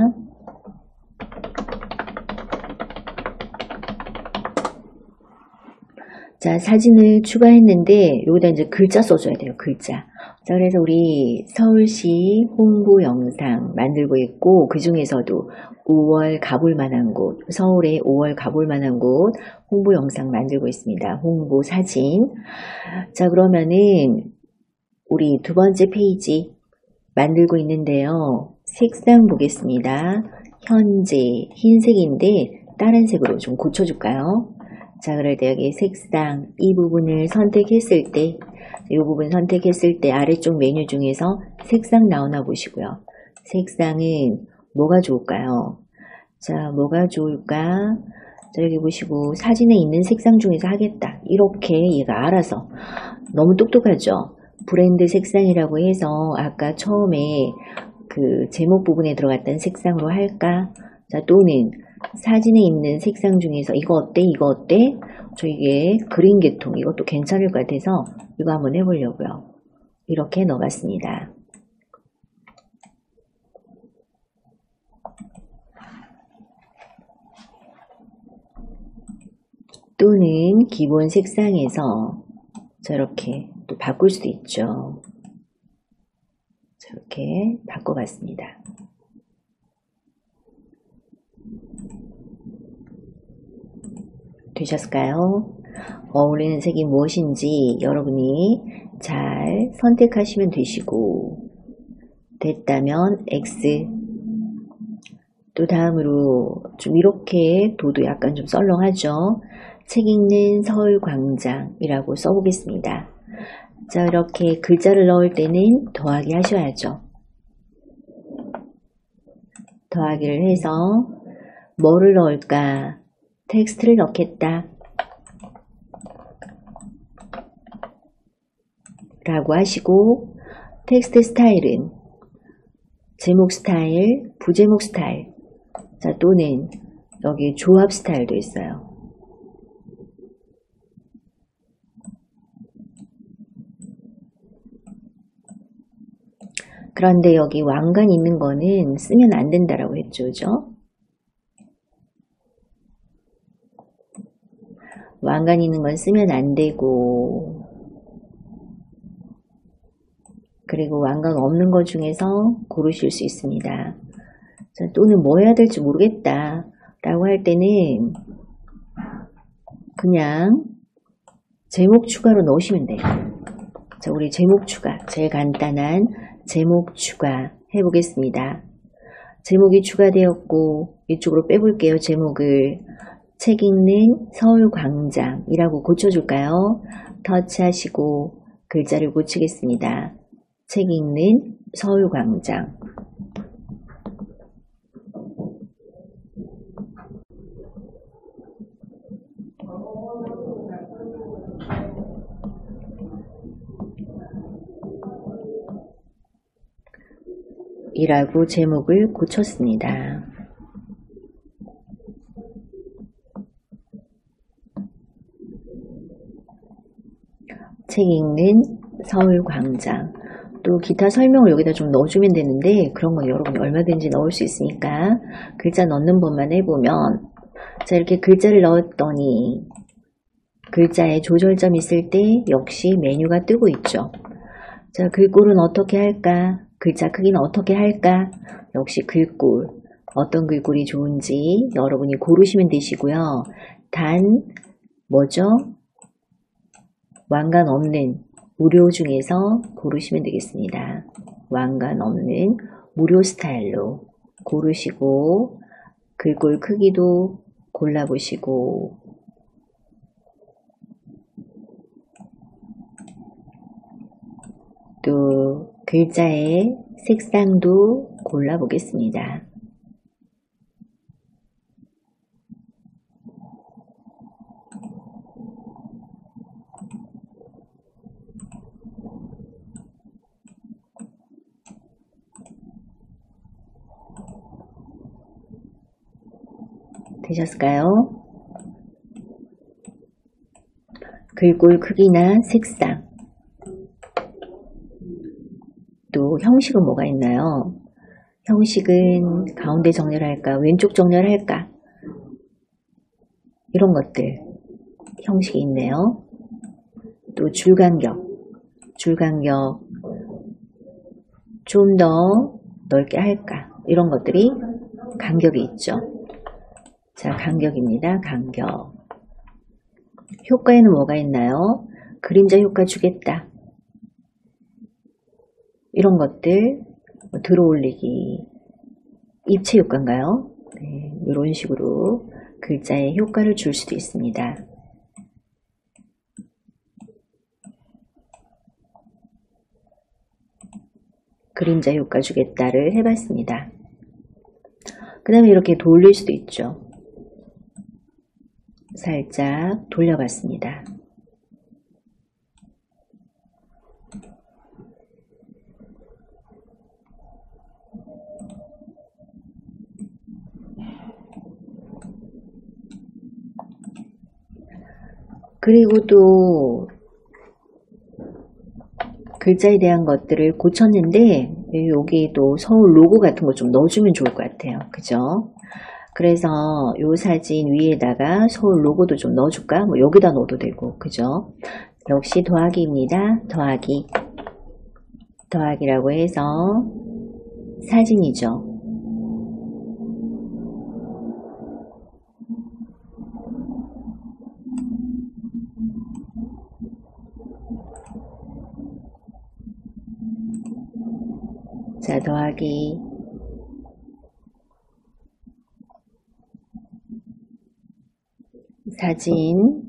자, 사진을 추가했는데 여기다 이제 글자 써줘야 돼요. 글자. 자, 그래서 우리 서울시 홍보 영상 만들고 있고 그 중에서도 5월 가볼 만한 곳, 서울에 5월 가볼 만한 곳 홍보 영상 만들고 있습니다. 홍보 사진. 자, 그러면은 우리 두 번째 페이지 만들고 있는데요. 색상 보겠습니다. 현재 흰색인데 다른 색으로 좀 고쳐줄까요? 자, 그럴 때 여기 색상 이 부분을 선택했을 때 이 부분 선택했을 때 아래쪽 메뉴 중에서 색상 나오나 보시고요. 색상은 뭐가 좋을까요? 자, 뭐가 좋을까? 자, 여기 보시고 사진에 있는 색상 중에서 하겠다. 이렇게 얘가 알아서 너무 똑똑하죠? 브랜드 색상이라고 해서 아까 처음에 그 제목 부분에 들어갔던 색상으로 할까? 자, 또는 사진에 있는 색상 중에서 이거 어때? 이거 어때? 저 이게 그린 계통 이것도 괜찮을 것 같아서 이거 한번 해보려고요. 이렇게 넣어봤습니다. 또는 기본 색상에서 저렇게 또 바꿀 수도 있죠. 저렇게 바꿔봤습니다. 되셨을까요? 어울리는 색이 무엇인지 여러분이 잘 선택하시면 되시고 됐다면 X 또 다음으로 좀 이렇게 도도 약간 좀 썰렁하죠. 책 읽는 서울광장이라고 써보겠습니다. 자, 이렇게 글자를 넣을 때는 더하기 하셔야죠. 더하기를 해서 뭐를 넣을까? 텍스트를 넣겠다 라고 하시고 텍스트 스타일은 제목 스타일, 부제목 스타일 자 또는 여기 조합 스타일도 있어요. 그런데 여기 왕관 있는 거는 쓰면 안 된다라고 했죠. 그죠? 왕관 있는 건 쓰면 안 되고 그리고 왕관 없는 것 중에서 고르실 수 있습니다. 자, 또는 뭐 해야 될지 모르겠다 라고 할 때는 그냥 제목 추가로 넣으시면 돼요. 자, 우리 제목 추가 제일 간단한 제목 추가 해보겠습니다. 제목이 추가되었고 이쪽으로 빼볼게요. 제목을 책 읽는 서울광장이라고 고쳐줄까요? 터치하시고 글자를 고치겠습니다. 책 읽는 서울광장. 이라고 제목을 고쳤습니다. 책 읽는 서울광장. 또 기타 설명을 여기다 좀 넣어주면 되는데 그런 건 여러분이 얼마든지 넣을 수 있으니까 글자 넣는 법만 해보면, 자, 이렇게 글자를 넣었더니 글자에 조절점 있을 때 역시 메뉴가 뜨고 있죠. 자, 글꼴은 어떻게 할까? 글자 크기는 어떻게 할까? 역시 글꼴. 어떤 글꼴이 좋은지 여러분이 고르시면 되시고요. 단, 뭐죠? 왕관 없는 무료 중에서 고르시면 되겠습니다. 왕관 없는 무료 스타일로 고르시고 글꼴 크기도 골라보시고 또 글자의 색상도 골라보겠습니다. 되셨을까요? 글꼴 크기나 색상, 또 형식은 뭐가 있나요? 형식은 가운데 정렬할까, 왼쪽 정렬할까, 이런 것들 형식이 있네요. 또 줄간격 좀 더 넓게 할까, 이런 것들이 간격이 있죠. 자, 간격입니다. 간격. 효과에는 뭐가 있나요? 그림자 효과 주겠다, 이런 것들, 들어올리기, 입체 효과인가요? 네, 이런 식으로 글자에 효과를 줄 수도 있습니다. 그림자 효과 주겠다를 해봤습니다. 그 다음에 이렇게 돌릴 수도 있죠. 살짝 돌려봤습니다. 그리고 또 글자에 대한 것들을 고쳤는데 여기 또 서울 로고 같은 거 좀 넣어주면 좋을 것 같아요. 그죠? 그래서 요 사진 위에다가 서울 로고도 좀 넣어줄까? 뭐 여기다 넣어도 되고, 그죠? 역시 더하기입니다. 더하기라고 해서 사진이죠. 자, 더하기 사진,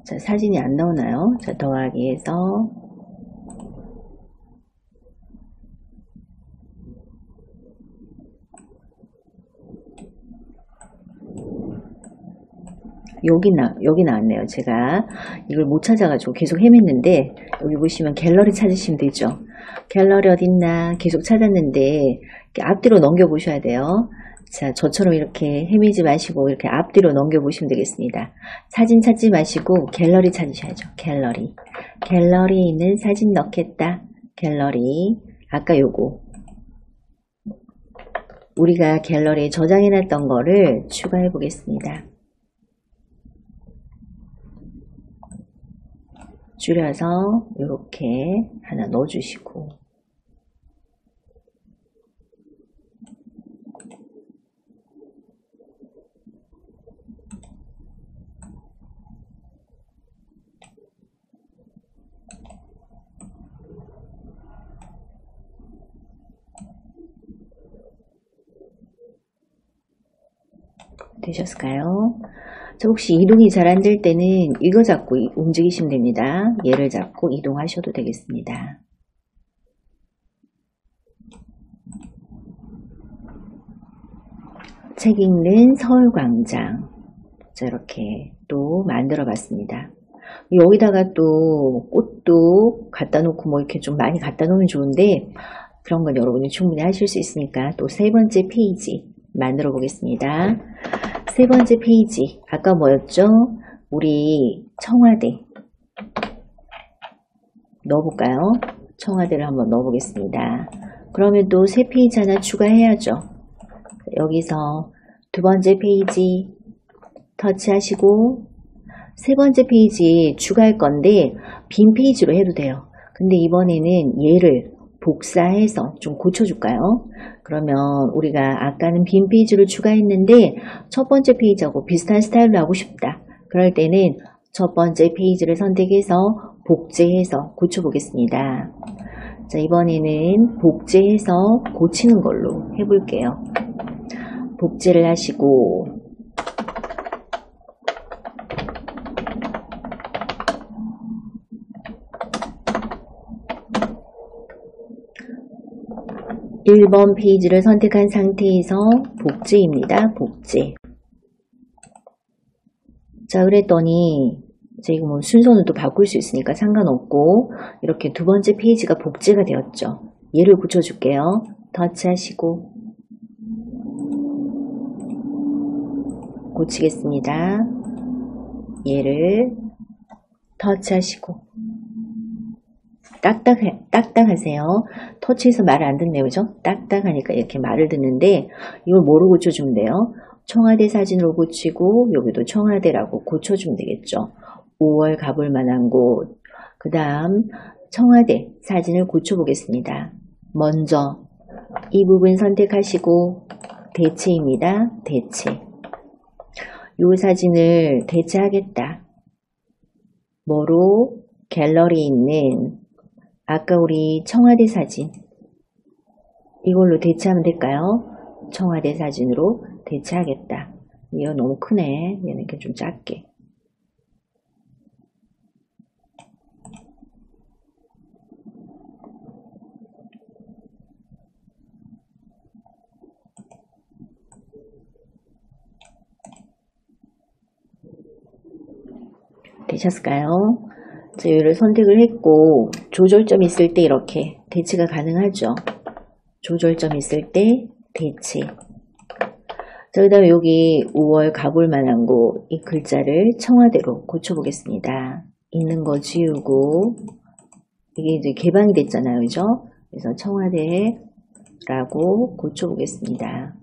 자, 사진이 안 나오나요? 자, 더하기해서 여기 나왔네요. 제가 이걸 못 찾아가지고 계속 헤맸는데, 여기 보시면 갤러리 찾으시면 되죠. 갤러리 어딨나 계속 찾았는데 앞뒤로 넘겨 보셔야 돼요. 자, 저처럼 이렇게 헤매지 마시고 이렇게 앞뒤로 넘겨 보시면 되겠습니다. 사진 찾지 마시고 갤러리 찾으셔야죠. 갤러리에 있는 사진 넣겠다. 갤러리, 아까 요거 우리가 갤러리에 저장해 놨던 거를 추가해 보겠습니다. 줄여서 이렇게 하나 넣어주시고, 되셨을까요? 자, 혹시 이동이 잘 안 될 때는 이거 잡고 움직이시면 됩니다. 얘를 잡고 이동하셔도 되겠습니다. 책 읽는 서울광장. 자, 이렇게 또 만들어 봤습니다. 여기다가 또 꽃도 갖다 놓고 뭐 이렇게 좀 많이 갖다 놓으면 좋은데 그런 건 여러분이 충분히 하실 수 있으니까 또 세 번째 페이지 만들어 보겠습니다. 세 번째 페이지 아까 뭐였죠? 우리 청와대 넣어볼까요? 청와대를 한번 넣어보겠습니다. 그러면 또 세 페이지 하나 추가해야죠. 여기서 두 번째 페이지 터치하시고 세 번째 페이지 추가할 건데 빈 페이지로 해도 돼요. 근데 이번에는 얘를 복사해서 좀 고쳐줄까요? 그러면 우리가 아까는 빈 페이지를 추가했는데 첫 번째 페이지하고 비슷한 스타일로 하고 싶다. 그럴 때는 첫 번째 페이지를 선택해서 복제해서 고쳐보겠습니다. 자, 이번에는 복제해서 고치는 걸로 해볼게요. 복제를 하시고 1번 페이지를 선택한 상태에서 복제입니다. 복제. 자, 그랬더니 이거 뭐 순서는 또 바꿀 수 있으니까 상관없고 이렇게 두 번째 페이지가 복제가 되었죠. 얘를 고쳐줄게요. 터치하시고 고치겠습니다. 얘를 터치하시고 딱딱하세요. 터치해서 말을 안 듣네요. 그죠? 딱딱하니까 이렇게 말을 듣는데 이걸 뭐로 고쳐주면 돼요? 청와대 사진으로 고치고 여기도 청와대라고 고쳐주면 되겠죠. 5월 가볼 만한 곳. 그 다음 청와대 사진을 고쳐보겠습니다. 먼저 이 부분 선택하시고 대체입니다. 대체. 이 사진을 대체하겠다. 뭐로? 갤러리에 있는 아까 우리 청와대 사진 이걸로 대체하면 될까요? 청와대 사진으로 대체하겠다. 이거 너무 크네. 얘는 이렇게 좀 작게. 되셨을까요? 자, 얘를 선택을 했고 조절점 있을 때 이렇게 대체가 가능하죠. 조절점 있을 때 대체. 자, 그 다음에 여기 5월 가볼 만한 곳 이 글자를 청와대로 고쳐보겠습니다. 있는 거 지우고 이게 이제 개방이 됐잖아요. 그죠? 그래서 청와대라고 고쳐보겠습니다.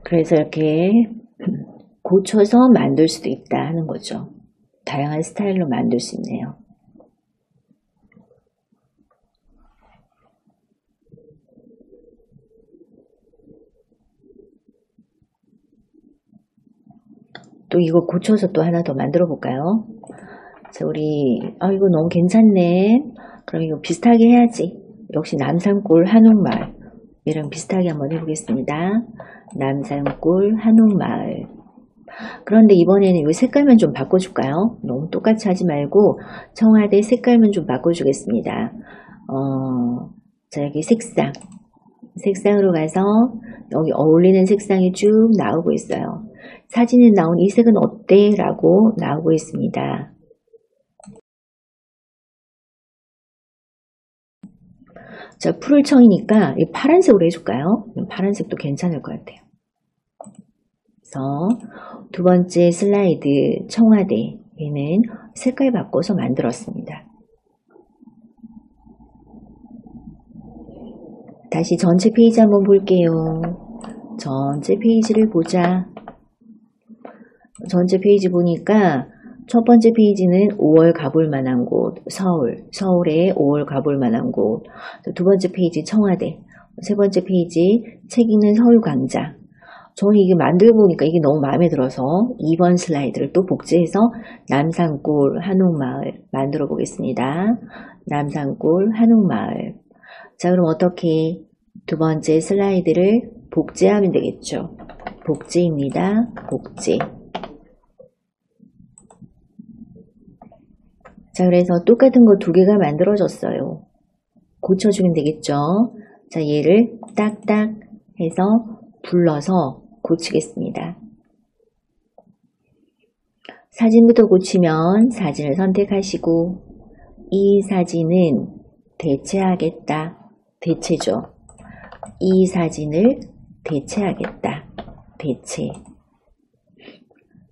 그래서 이렇게 고쳐서 만들 수도 있다 하는 거죠. 다양한 스타일로 만들 수 있네요. 또 이거 고쳐서 또 하나 더 만들어 볼까요? 자, 우리 이거 너무 괜찮네. 그럼 이거 비슷하게 해야지. 역시 남산골 한옥마을 얘랑 비슷하게 한번 해보겠습니다. 남산골 한옥마을. 그런데 이번에는 이 색깔만 좀 바꿔줄까요? 너무 똑같이 하지 말고 청와대 색깔만 좀 바꿔주겠습니다. 자, 여기 색상으로 가서 여기 어울리는 색상이 쭉 나오고 있어요. 사진에 나온 이 색은 어때? 라고 나오고 있습니다. 자, 푸를 청이니까 이 파란색으로 해줄까요? 파란색도 괜찮을 것 같아요. 그래서 두 번째 슬라이드 청와대 얘는 색깔 바꿔서 만들었습니다. 다시 전체 페이지 한번 볼게요. 전체 페이지를 보자. 전체 페이지 보니까 첫 번째 페이지는 5월 가볼 만한 곳, 서울에 5월 가볼 만한 곳. 두 번째 페이지 청와대. 세 번째 페이지 책 읽는 서울광장. 저는 이게 만들고 보니까 이게 너무 마음에 들어서 2번 슬라이드를 또 복제해서 남산골 한옥마을 만들어 보겠습니다. 남산골 한옥마을. 자, 그럼 어떻게 두 번째 슬라이드를 복제하면 되겠죠. 복제입니다. 복제. 자, 그래서 똑같은 거 두 개가 만들어졌어요. 고쳐주면 되겠죠. 자, 얘를 딱딱 해서 불러서 고치겠습니다. 사진부터 고치면 사진을 선택하시고 이 사진은 대체하겠다. 대체죠. 이 사진을 대체하겠다. 대체.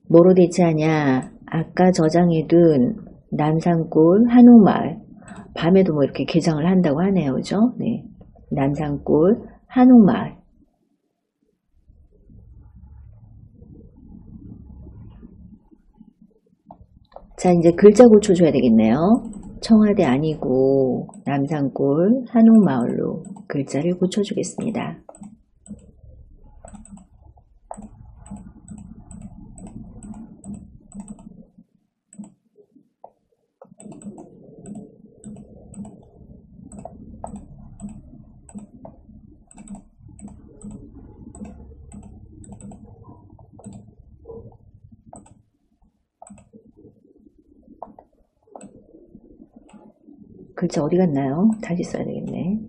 뭐로 대체하냐? 아까 저장해둔 남산골 한옥마을. 밤에도 뭐 이렇게 개장을 한다고 하네요. 그죠? 네. 남산골 한옥마을. 자, 이제 글자 고쳐줘야 되겠네요. 청와대 아니고 남산골 한옥마을로 글자를 고쳐주겠습니다. 글자 어디 갔나요? 다시 써야 되겠네.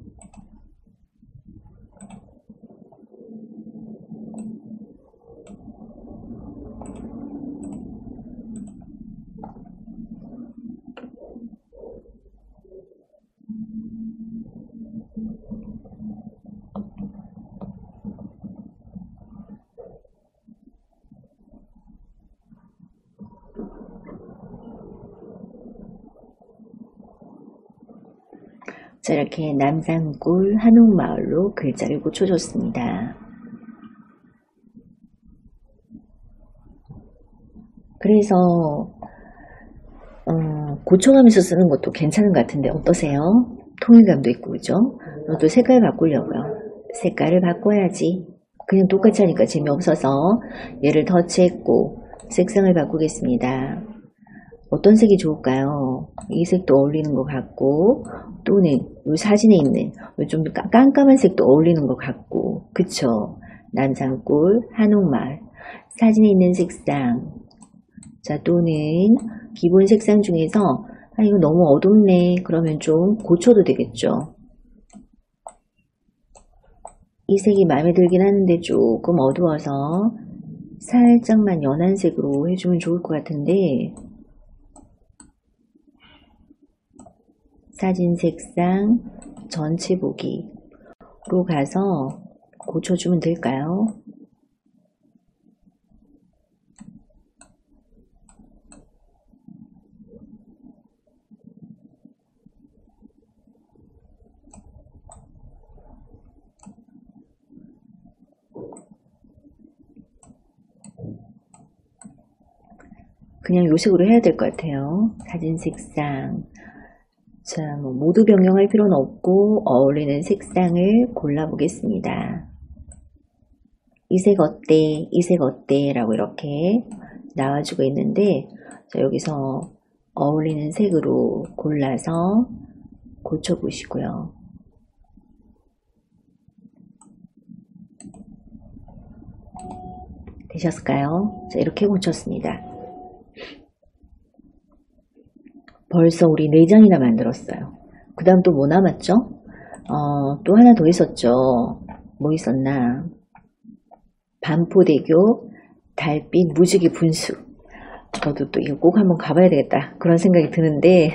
자, 이렇게 남산골 한옥마을로 글자를 고쳐줬습니다. 그래서 고쳐가면서 쓰는 것도 괜찮은 것 같은데 어떠세요? 통일감도 있고 그죠? 또 색깔 바꾸려고요. 색깔을 바꿔야지. 그냥 똑같이 하니까 재미없어서 얘를 터치했고 색상을 바꾸겠습니다. 어떤 색이 좋을까요? 이 색도 어울리는 것 같고 또는 이 사진에 있는 좀 깜깜한 색도 어울리는 것 같고 그쵸? 남산골 한옥마을 사진에 있는 색상 자 또는 기본 색상 중에서 아 이거 너무 어둡네 그러면 좀 고쳐도 되겠죠. 이 색이 마음에 들긴 하는데 조금 어두워서 살짝만 연한 색으로 해주면 좋을 것 같은데 사진 색상 전체 보기로 가서 고쳐주면 될까요? 그냥 요 색으로 해야 될 것 같아요. 사진 색상. 자, 뭐 모두 변경할 필요는 없고 어울리는 색상을 골라보겠습니다. 이 색 어때? 이 색 어때? 라고 이렇게 나와주고 있는데 자, 여기서 어울리는 색으로 골라서 고쳐보시고요. 되셨을까요? 자, 이렇게 고쳤습니다. 벌써 우리 4장이나 만들었어요. 그 다음 또 뭐 남았죠? 또 하나 더 있었죠. 뭐 있었나? 반포대교 달빛 무지개 분수. 저도 또 이거 꼭 한번 가봐야 되겠다. 그런 생각이 드는데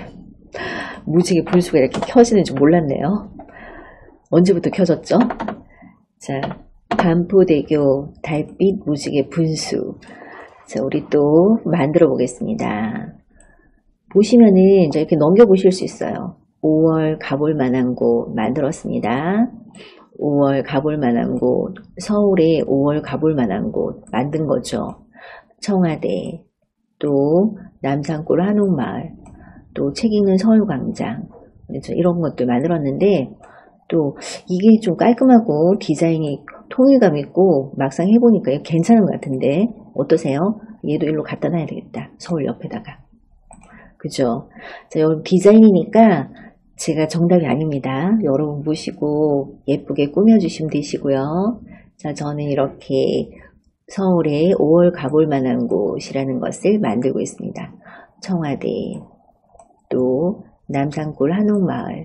무지개 분수가 이렇게 켜지는 줄 몰랐네요. 언제부터 켜졌죠? 자, 반포대교 달빛 무지개 분수. 자, 우리 또 만들어 보겠습니다. 보시면은 이제 이렇게 넘겨보실 수 있어요. 5월 가볼 만한 곳 만들었습니다. 5월 가볼 만한 곳, 서울에 5월 가볼 만한 곳 만든 거죠. 청와대, 또 남산골 한옥마을, 또 책 읽는 서울광장, 그래서 이런 것들 만들었는데 또 이게 좀 깔끔하고 디자인이 통일감 있고 막상 해보니까 괜찮은 것 같은데 어떠세요? 얘도 일로 갖다 놔야 되겠다. 서울 옆에다가. 그죠? 자, 여러분 디자인이니까 제가 정답이 아닙니다. 여러분 보시고 예쁘게 꾸며주시면 되시고요. 자, 저는 이렇게 서울에 5월 가볼 만한 곳이라는 것을 만들고 있습니다. 청와대, 또 남산골 한옥마을,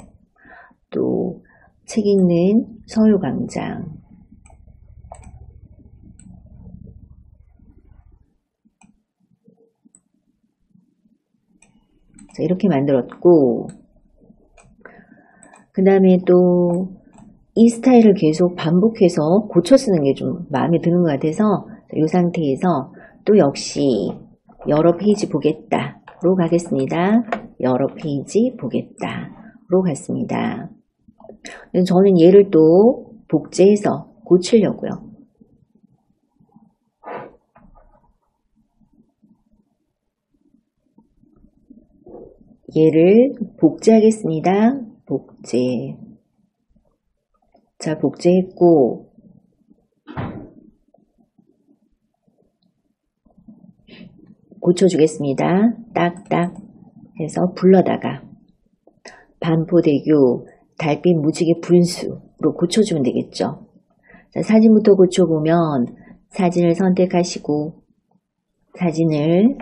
또 책 읽는 서울광장, 자, 이렇게 만들었고, 그 다음에 또 이 스타일을 계속 반복해서 고쳐 쓰는 게 좀 마음에 드는 것 같아서 이 상태에서 또 역시 여러 페이지 보겠다로 가겠습니다. 여러 페이지 보겠다로 갔습니다. 저는 얘를 또 복제해서 고치려고요. 얘를 복제하겠습니다. 복제. 자, 복제했고 고쳐주겠습니다. 딱딱 해서 불러다가 반포대교 달빛 무지개 분수로 고쳐주면 되겠죠. 자, 사진부터 고쳐보면 사진을 선택하시고 사진을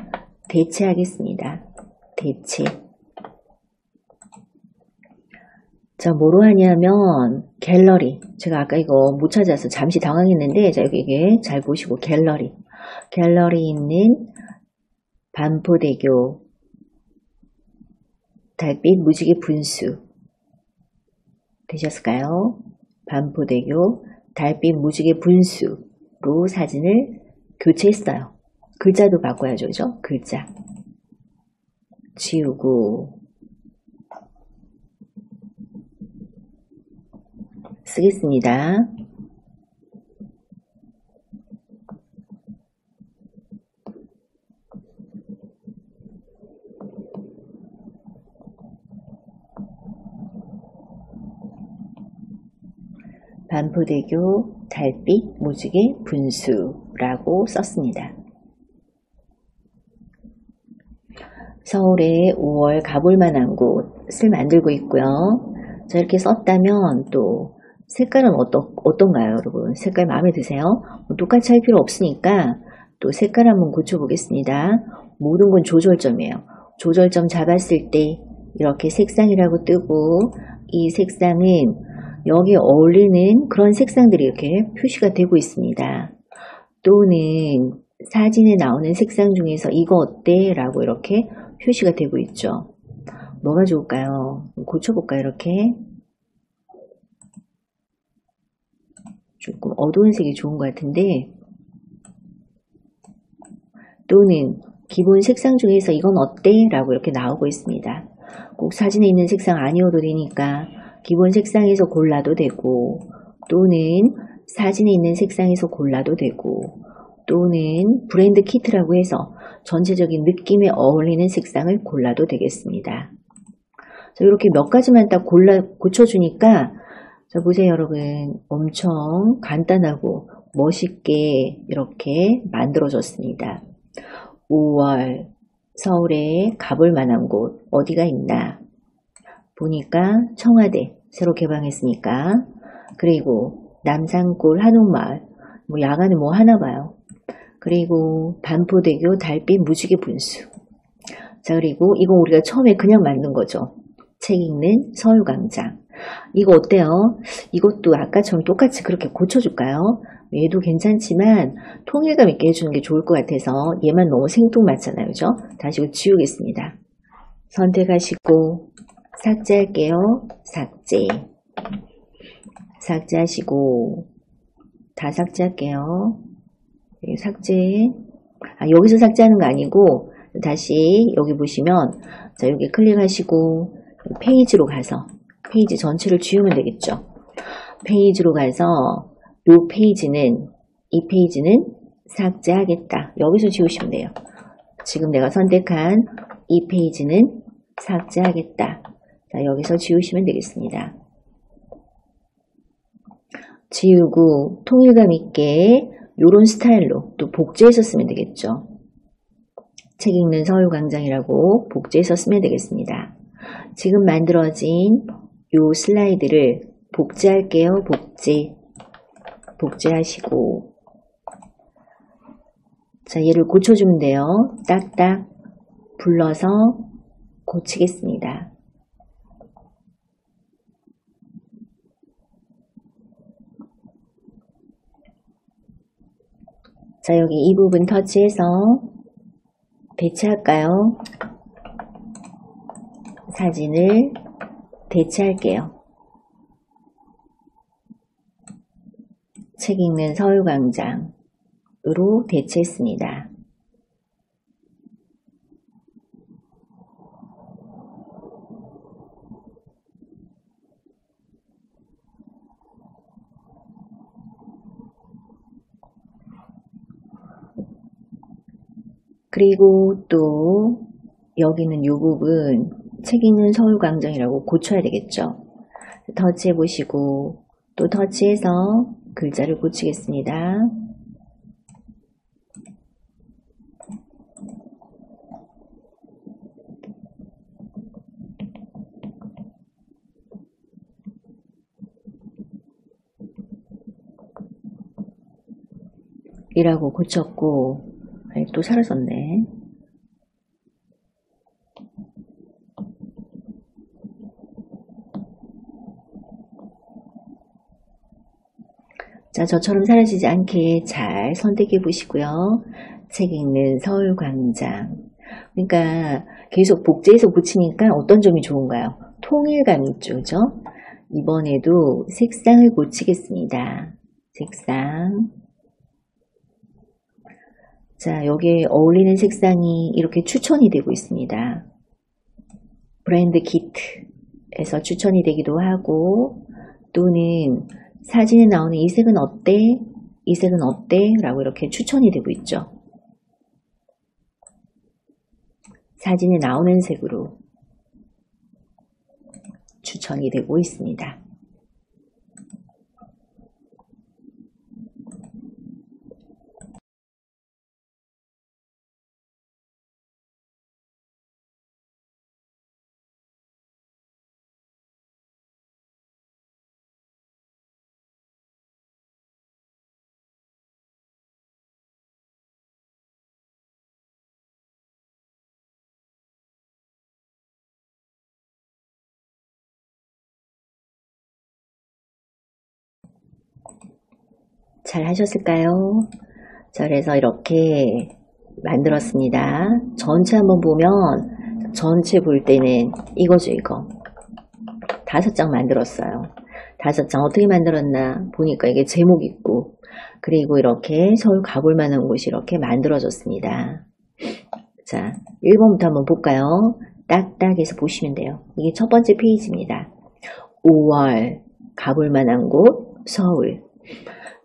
대체하겠습니다. 대체. 자, 뭐로 하냐면 갤러리. 제가 아까 이거 못 찾아서 잠시 당황했는데 자, 여기 잘 보시고 갤러리. 갤러리 있는 반포대교 달빛 무지개 분수 되셨을까요? 반포대교 달빛 무지개 분수로 사진을 교체했어요. 글자도 바꿔야죠. 그죠? 글자 지우고 쓰겠습니다. 반포대교 달빛 무지개 분수라고 썼습니다. 서울에 5월 가볼 만한 곳을 만들고 있고요. 자, 이렇게 썼다면 또 색깔은 어떤가요, 여러분? 색깔 마음에 드세요? 똑같이 할 필요 없으니까 또 색깔 한번 고쳐보겠습니다. 모든 건 조절점이에요. 조절점 잡았을 때 이렇게 색상이라고 뜨고 이 색상은 여기에 어울리는 그런 색상들이 이렇게 표시가 되고 있습니다. 또는 사진에 나오는 색상 중에서 이거 어때? 라고 이렇게 표시가 되고 있죠. 뭐가 좋을까요? 고쳐볼까요? 이렇게 조금 어두운 색이 좋은 것 같은데 또는 기본 색상 중에서 이건 어때? 라고 이렇게 나오고 있습니다. 꼭 사진에 있는 색상 아니어도 되니까 기본 색상에서 골라도 되고 또는 사진에 있는 색상에서 골라도 되고 또는 브랜드 키트라고 해서 전체적인 느낌에 어울리는 색상을 골라도 되겠습니다. 자, 이렇게 몇 가지만 딱 고쳐주니까 자, 보세요 여러분. 엄청 간단하고 멋있게 이렇게 만들어졌습니다. 5월 서울에 가볼 만한 곳 어디가 있나 보니까 청와대 새로 개방했으니까 그리고 남산골 한옥마을 뭐 야간에 뭐 하나 봐요. 그리고 반포대교 달빛 무지개 분수. 자, 그리고 이거 우리가 처음에 그냥 만든 거죠. 책 읽는 서울광장. 이거 어때요? 이것도 아까처럼 똑같이 그렇게 고쳐줄까요? 얘도 괜찮지만 통일감 있게 해주는 게 좋을 것 같아서 얘만 너무 생뚱맞잖아요. 그죠? 다시 이거 지우겠습니다. 선택하시고 삭제할게요. 삭제. 삭제하시고 다 삭제할게요. 삭제. 여기서 삭제하는 거 아니고 다시 여기 보시면 자, 여기 클릭하시고 페이지로 가서 페이지 전체를 지우면 되겠죠. 페이지로 가서 이 페이지는 삭제하겠다. 여기서 지우시면 돼요. 지금 내가 선택한 이 페이지는 삭제하겠다. 자, 여기서 지우시면 되겠습니다. 지우고 통일감 있게 이런 스타일로 또 복제해서 쓰면 되겠죠. 책 읽는 서울광장이라고 복제해서 쓰면 되겠습니다. 지금 만들어진 이 슬라이드를 복제할게요. 복제하시고, 자, 얘를 고쳐주면 돼요. 딱딱 불러서 고치겠습니다. 자, 여기 이 부분 터치해서 배치할까요? 사진을 배치할게요. 책 읽는 서울광장으로 배치했습니다. 그리고 또 여기는 이 부분 책 읽는 서울광장이라고 고쳐야 되겠죠. 터치해 보시고 또 터치해서 글자를 고치겠습니다. 이라고 고쳤고, 또 사라졌네. 자, 저처럼 사라지지 않게 잘 선택해 보시고요. 책 읽는 서울광장. 그러니까 계속 복제해서 고치니까 어떤 점이 좋은가요? 통일감 있죠, 그죠? 이번에도 색상을 고치겠습니다. 색상. 자, 여기에 어울리는 색상이 이렇게 추천이 되고 있습니다. 브랜드 키트에서 추천이 되기도 하고, 또는 사진에 나오는 이 색은 어때? 이 색은 어때? 라고 이렇게 추천이 되고 있죠. 사진에 나오는 색으로 추천이 되고 있습니다. 잘 하셨을까요? 자, 그래서 이렇게 만들었습니다. 전체 한번 보면, 전체 볼 때는 이거죠, 이거. 5장 만들었어요. 5장 어떻게 만들었나 보니까 이게 제목 있고, 그리고 이렇게 서울 가볼 만한 곳이 이렇게 만들어졌습니다. 자, 1번부터 한번 볼까요? 딱딱 해서 보시면 돼요. 이게 첫 번째 페이지입니다. 5월 가볼 만한 곳, 서울.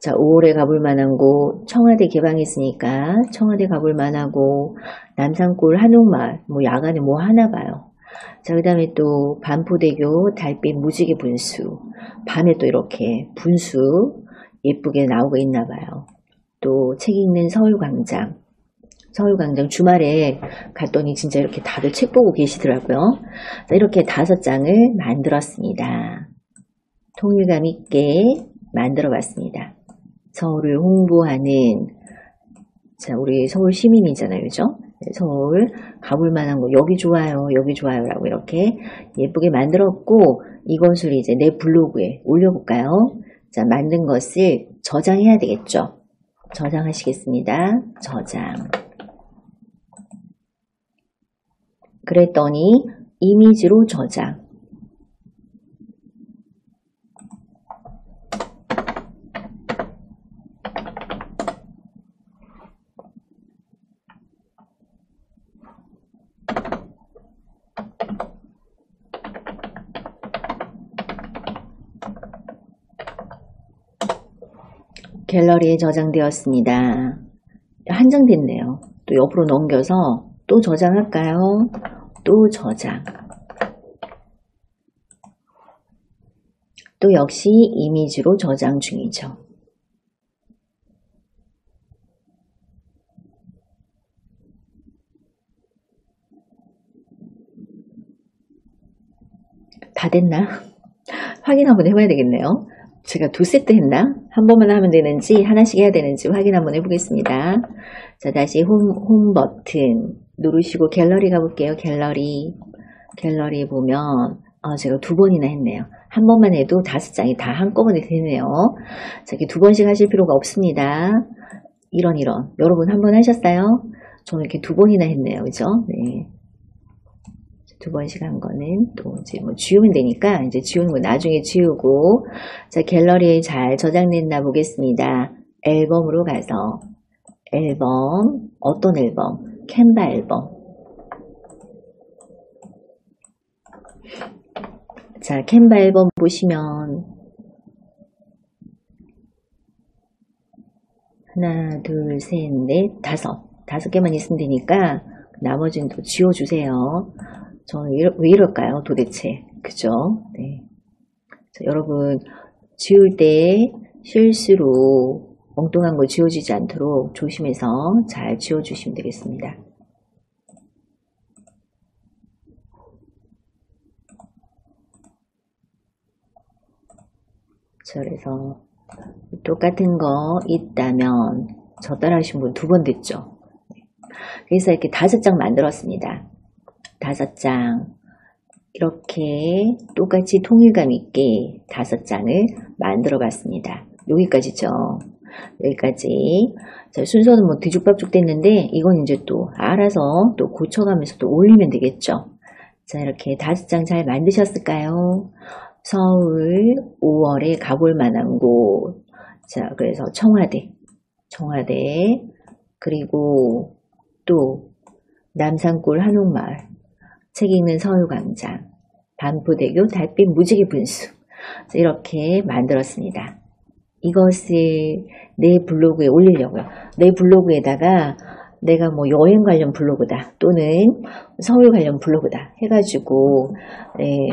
자, 5월에 가볼 만한 곳, 청와대 개방했으니까 청와대 가볼 만하고, 남산골 한옥마을, 뭐 야간에 뭐 하나 봐요. 자, 그 다음에 또 반포대교 달빛 무지개 분수, 밤에 또 이렇게 분수 예쁘게 나오고 있나 봐요. 또 책 읽는 서울광장, 주말에 갔더니 진짜 이렇게 다들 책 보고 계시더라고요. 자, 이렇게 5장을 만들었습니다. 통일감 있게 만들어 봤습니다. 서울을 홍보하는, 자, 우리 서울 시민이잖아요, 그죠? 서울 가볼 만한 곳, 여기 좋아요, 여기 좋아요 라고 이렇게 예쁘게 만들었고, 이것을 이제 내 블로그에 올려볼까요? 자, 만든 것을 저장해야 되겠죠? 저장하시겠습니다. 저장. 그랬더니 이미지로 저장. 갤러리에 저장되었습니다. 한정됐네요. 또 옆으로 넘겨서 또 저장할까요? 또 저장. 또 역시 이미지로 저장 중이죠. 다 됐나? 확인 한번 해봐야 되겠네요. 제가 2세트 했나? 한 번만 하면 되는지 하나씩 해야 되는지 확인 한번 해보겠습니다. 자, 다시 홈 버튼 누르시고 갤러리 가볼게요. 갤러리 보면 제가 2번이나 했네요. 한 번만 해도 5장이 다 한꺼번에 되네요. 자, 이렇게 2번씩 하실 필요가 없습니다. 이런 여러분 한 번 하셨어요? 저는 이렇게 2번이나 했네요. 그죠? 네. 2번씩 한 거는 또 이제 뭐 지우면 되니까 이제 지우는 거 나중에 지우고, 자, 갤러리에 잘 저장됐나 보겠습니다. 앨범으로 가서 앨범, 어떤 앨범? 캔바 앨범. 자, 캔바 앨범 보시면 하나, 둘, 셋, 넷, 5 개만 있으면 되니까 나머지는 또 지워주세요. 저는 왜 이럴까요? 도대체. 그죠? 네. 자, 여러분, 지울 때 실수로 엉뚱한 거 지워지지 않도록 조심해서 잘 지워주시면 되겠습니다. 자, 그래서 똑같은 거 있다면 저 따라 하신 분 2번 됐죠? 그래서 이렇게 5장 만들었습니다. 5장 이렇게 똑같이 통일감 있게 5장을 만들어 봤습니다. 여기까지죠. 여기까지. 자, 순서는 뭐 뒤죽박죽 됐는데 이건 이제 또 알아서 또 고쳐가면서 또 올리면 되겠죠. 자, 이렇게 5장 잘 만드셨을까요? 서울 5월에 가볼 만한 곳. 자, 그래서 청와대, 그리고 또 남산골 한옥마을, 책 읽는 서울광장, 반포대교 달빛 무지개 분수. 자, 이렇게 만들었습니다. 이것을 내 블로그에 올리려고요. 내 블로그에다가 내가 뭐 여행 관련 블로그다 또는 서울 관련 블로그다 해가지고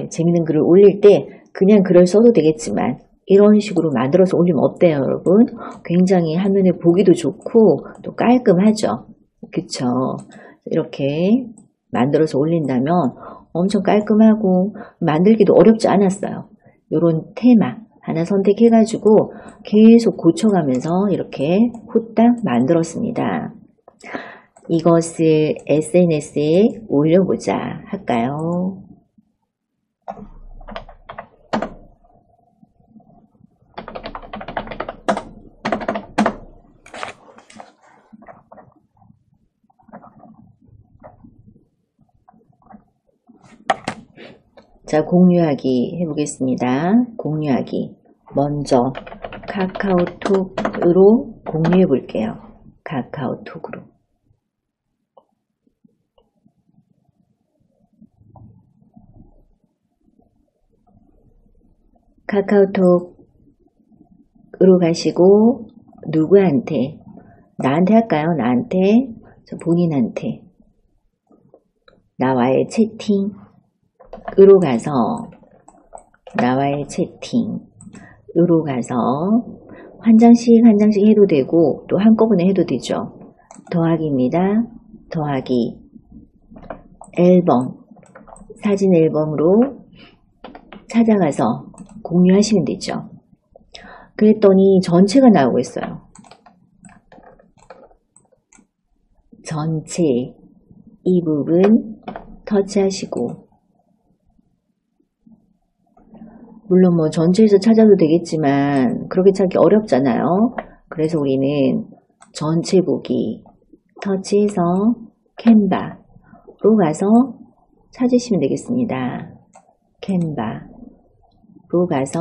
재밌는 글을 올릴 때 그냥 글을 써도 되겠지만 이런 식으로 만들어서 올리면 어때요, 여러분? 굉장히 화면에 보기도 좋고 또 깔끔하죠. 그쵸? 이렇게 만들어서 올린다면 엄청 깔끔하고 만들기도 어렵지 않았어요. 이런 테마 하나 선택해가지고 계속 고쳐가면서 이렇게 후딱 만들었습니다. 이것을 SNS에 올려보자 할까요? 자, 공유하기 해보겠습니다. 공유하기. 먼저 카카오톡으로 공유해 볼게요. 카카오톡으로. 카카오톡으로 가시고 누구한테? 나한테 할까요? 나한테? 본인한테. 나와의 채팅으로 가서 나와의 채팅으로 가서 한 장씩 해도 되고 또 한꺼번에 해도 되죠. 더하기입니다. 더하기 앨범, 사진 앨범으로 찾아가서 공유하시면 되죠. 그랬더니 전체가 나오고 있어요. 전체 이 부분 터치하시고, 물론 뭐 전체에서 찾아도 되겠지만 그렇게 찾기 어렵잖아요. 그래서 우리는 전체 보기 터치해서 캔바로 가서 찾으시면 되겠습니다. 캔바로 가서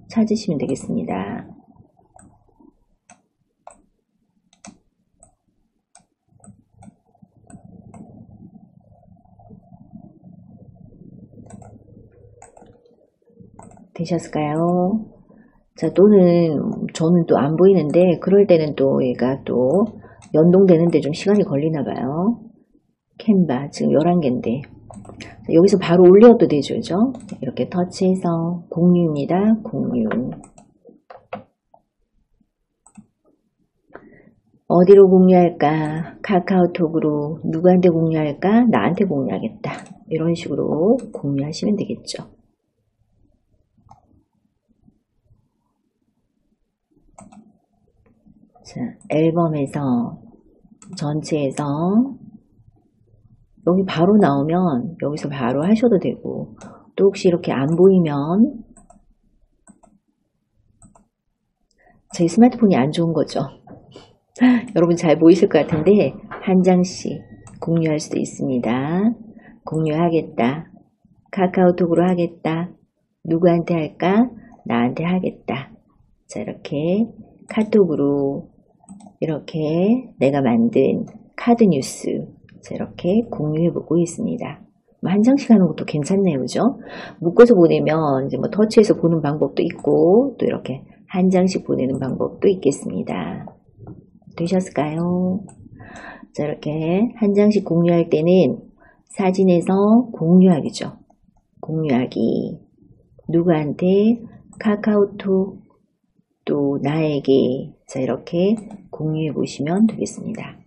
찾으시면 되겠습니다. 되셨을까요? 자, 또는 저는 또 안 보이는데 그럴 때는 또 얘가 또 연동되는데 좀 시간이 걸리나 봐요. 캔바 지금 11개인데 여기서 바로 올려도 되죠. 그죠? 이렇게 터치해서 공유입니다. 공유. 어디로 공유할까? 카카오톡으로. 누구한테 공유할까? 나한테 공유하겠다. 이런 식으로 공유하시면 되겠죠. 자, 앨범에서 전체에서 여기 바로 나오면 여기서 바로 하셔도 되고, 또 혹시 이렇게 안 보이면 제 스마트폰이 안 좋은 거죠. 여러분 잘 보이실 것 같은데 한 장씩 공유할 수도 있습니다. 공유하겠다. 카카오톡으로 하겠다. 누구한테 할까? 나한테 하겠다. 자, 이렇게 카톡으로 이렇게 내가 만든 카드 뉴스 자, 이렇게 공유해보고 있습니다. 한 장씩 하는 것도 괜찮네요. 그죠? 묶어서 보내면 이제 뭐 터치해서 보는 방법도 있고 또 이렇게 한 장씩 보내는 방법도 있겠습니다. 되셨을까요? 자, 이렇게 한 장씩 공유할 때는 사진에서 공유하기죠. 공유하기. 누구한테? 카카오톡 또 나에게. 자, 이렇게 공유해 보시면 되겠습니다.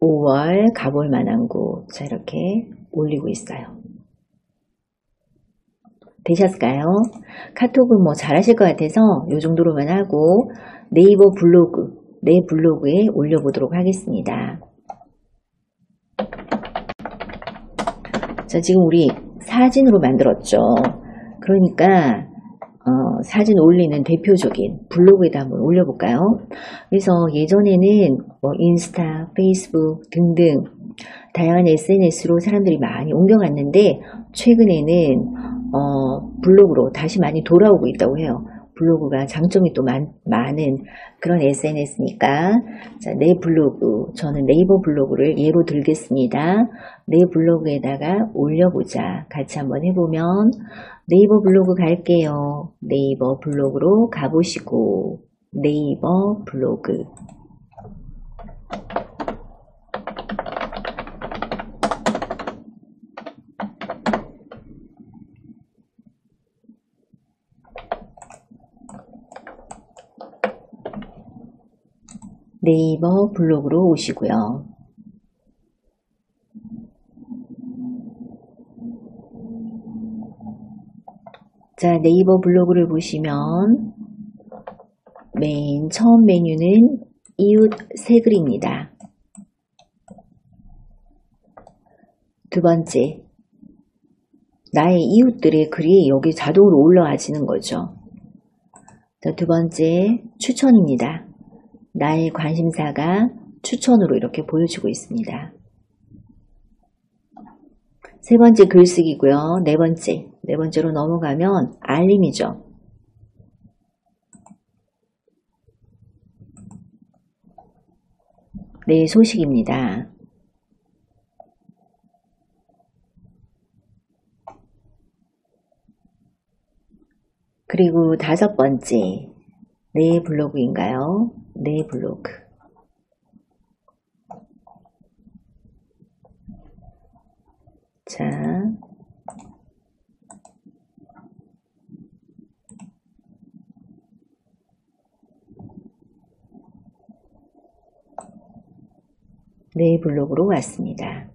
5월 가볼 만한 곳. 자, 이렇게 올리고 있어요. 되셨을까요? 카톡은 뭐 잘하실 것 같아서 이 정도로만 하고 네이버 블로그, 내 블로그에 올려보도록 하겠습니다. 자, 지금 우리 사진으로 만들었죠. 그러니까 사진 올리는 대표적인 블로그에다 한번 올려볼까요? 그래서 예전에는 뭐 인스타, 페이스북 등등 다양한 SNS로 사람들이 많이 옮겨갔는데 최근에는 블로그로 다시 많이 돌아오고 있다고 해요. 블로그가 장점이 또 많은 그런 SNS니까 자, 내 블로그, 저는 네이버 블로그를 예로 들겠습니다. 내 블로그에다가 올려보자. 같이 한번 해보면 네이버 블로그 갈게요. 네이버 블로그로 가보시고 네이버 블로그 네이버 블로그로 오시고요. 자, 네이버 블로그를 보시면 맨 처음 메뉴는 이웃 새 글입니다. 두 번째, 나의 이웃들의 글이 여기 자동으로 올라와지는 거죠. 자, 두 번째, 추천입니다. 나의 관심사가 추천으로 이렇게 보여주고 있습니다. 세 번째 글쓰기고요. 네 번째로 넘어가면 알림이죠. 네, 소식입니다. 그리고 다섯 번째, 내 블로그인가요? 내 블로그. 자, 내 블로그로 왔습니다.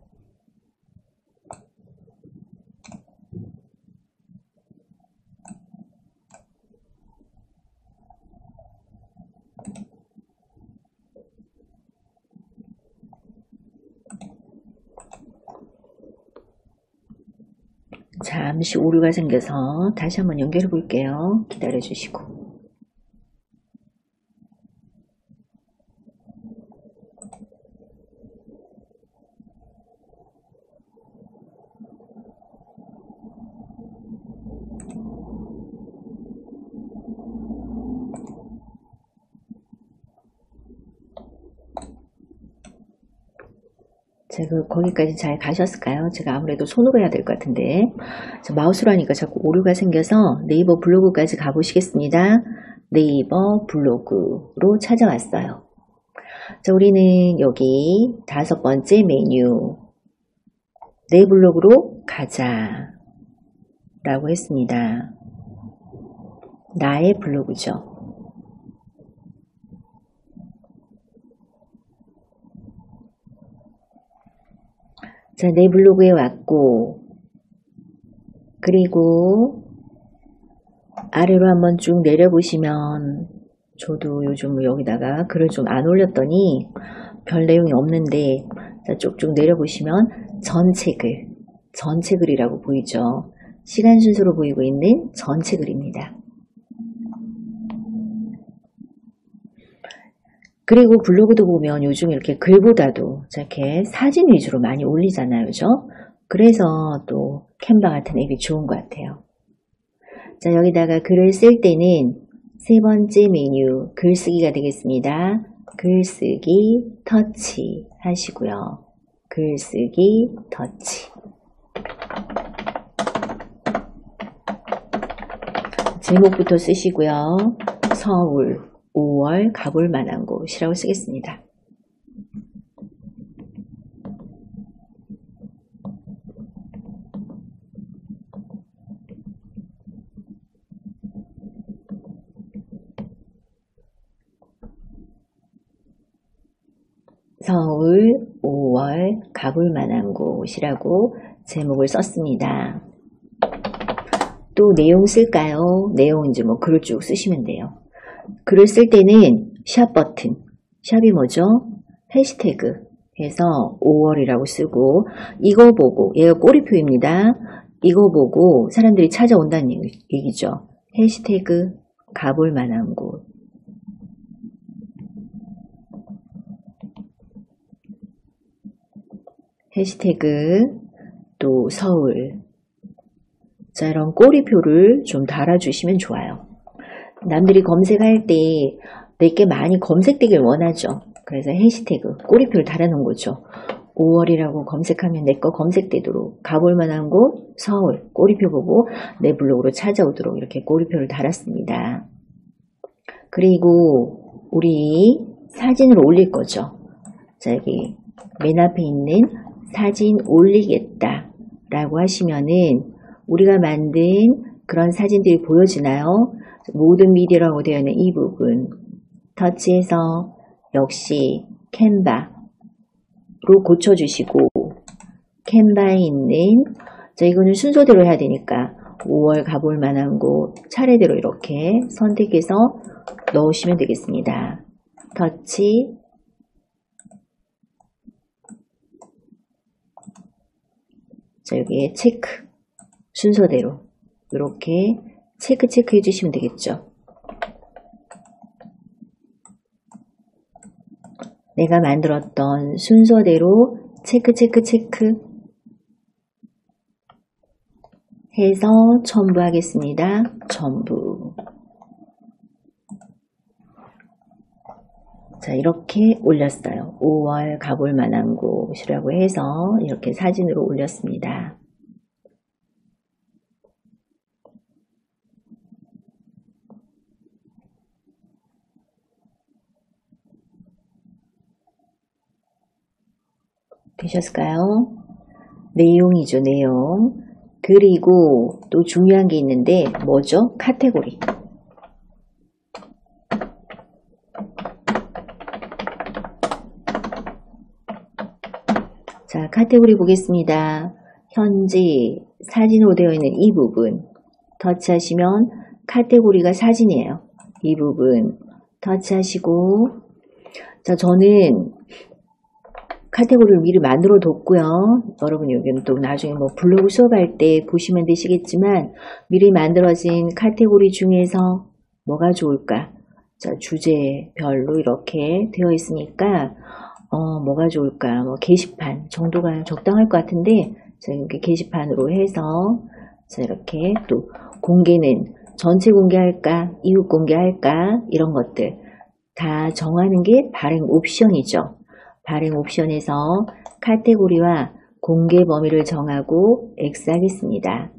잠시 오류가 생겨서 다시 한번 연결해 볼게요. 기다려 주시고. 제가 거기까지 잘 가셨을까요? 제가 아무래도 손으로 해야 될 것 같은데 마우스로 하니까 자꾸 오류가 생겨서 네이버 블로그까지 가보시겠습니다. 네이버 블로그로 찾아왔어요. 자, 우리는 여기 5번째 메뉴 내 블로그로 가자 라고 했습니다. 나의 블로그죠. 자, 내 블로그에 왔고, 그리고 아래로 한번 쭉 내려보시면, 저도 요즘 여기다가 글을 좀 안 올렸더니 별 내용이 없는데, 자, 쭉쭉 내려보시면 전체 글이라고 보이죠. 시간 순서로 보이고 있는 전체 글입니다. 그리고 블로그도 보면 요즘 이렇게 글보다도 이렇게 사진 위주로 많이 올리잖아요. 그죠? 그래서 또 캔바 같은 앱이 좋은 것 같아요. 자, 여기다가 글을 쓸 때는 3번째 메뉴 글쓰기가 되겠습니다. 글쓰기 터치 하시고요. 글쓰기 터치. 제목부터 쓰시고요. 서울 5월 가볼 만한 곳이라고 쓰겠습니다. 서울 5월 가볼 만한 곳이라고 제목을 썼습니다. 또 내용 쓸까요? 내용 이제 뭐 글을 쭉 쓰시면 돼요. 글을 쓸 때는 샵 버튼, 샵이 뭐죠? 해시태그 해서 5월이라고 쓰고, 이거 보고, 얘가 꼬리표입니다. 이거 보고 사람들이 찾아온다는 얘기죠. 해시태그 가볼 만한 곳. 해시태그 또 서울. 자, 이런 꼬리표를 좀 달아주시면 좋아요. 남들이 검색할 때 내게 많이 검색되길 원하죠. 그래서 해시태그 꼬리표를 달아놓은 거죠. 5월이라고 검색하면 내 거 검색되도록, 가볼 만한 곳 서울 꼬리표 보고 내 블로그로 찾아오도록 이렇게 꼬리표를 달았습니다. 그리고 우리 사진을 올릴 거죠. 자, 여기 맨 앞에 있는 사진 올리겠다 라고 하시면은 우리가 만든 그런 사진들이 보여지나요? 모든 미디어라고 되어 있는 이 부분 터치해서 역시 캔바로 고쳐주시고, 캔바에 있는, 자, 이거는 순서대로 해야 되니까 5월 가볼 만한 곳 차례대로 이렇게 선택해서 넣으시면 되겠습니다. 터치. 자, 여기에 체크. 순서대로 이렇게 체크 해주시면 되겠죠. 내가 만들었던 순서대로 체크 해서 첨부하겠습니다. 첨부. 자, 이렇게 올렸어요. 5월 가볼 만한 곳이라고 해서 이렇게 사진으로 올렸습니다. 되셨을까요? 내용이죠, 내용. 그리고 또 중요한 게 있는데 뭐죠? 카테고리. 자, 카테고리 보겠습니다. 현재 사진으로 되어 있는 이 부분 터치하시면 카테고리가 사진이에요. 이 부분 터치하시고, 자, 저는 카테고리를 미리 만들어 뒀고요. 여러분 여기는 또 나중에 뭐 블로그 수업할 때 보시면 되시겠지만, 미리 만들어진 카테고리 중에서 뭐가 좋을까? 자, 주제별로 이렇게 되어 있으니까 뭐가 좋을까? 뭐 게시판 정도가 적당할 것 같은데, 자, 이렇게 게시판으로 해서, 자, 이렇게 또 공개는 전체 공개할까? 이웃 공개할까? 이런 것들 다 정하는 게 발행 옵션이죠. 발행 옵션에서 카테고리와 공개 범위를 정하고 X 하겠습니다.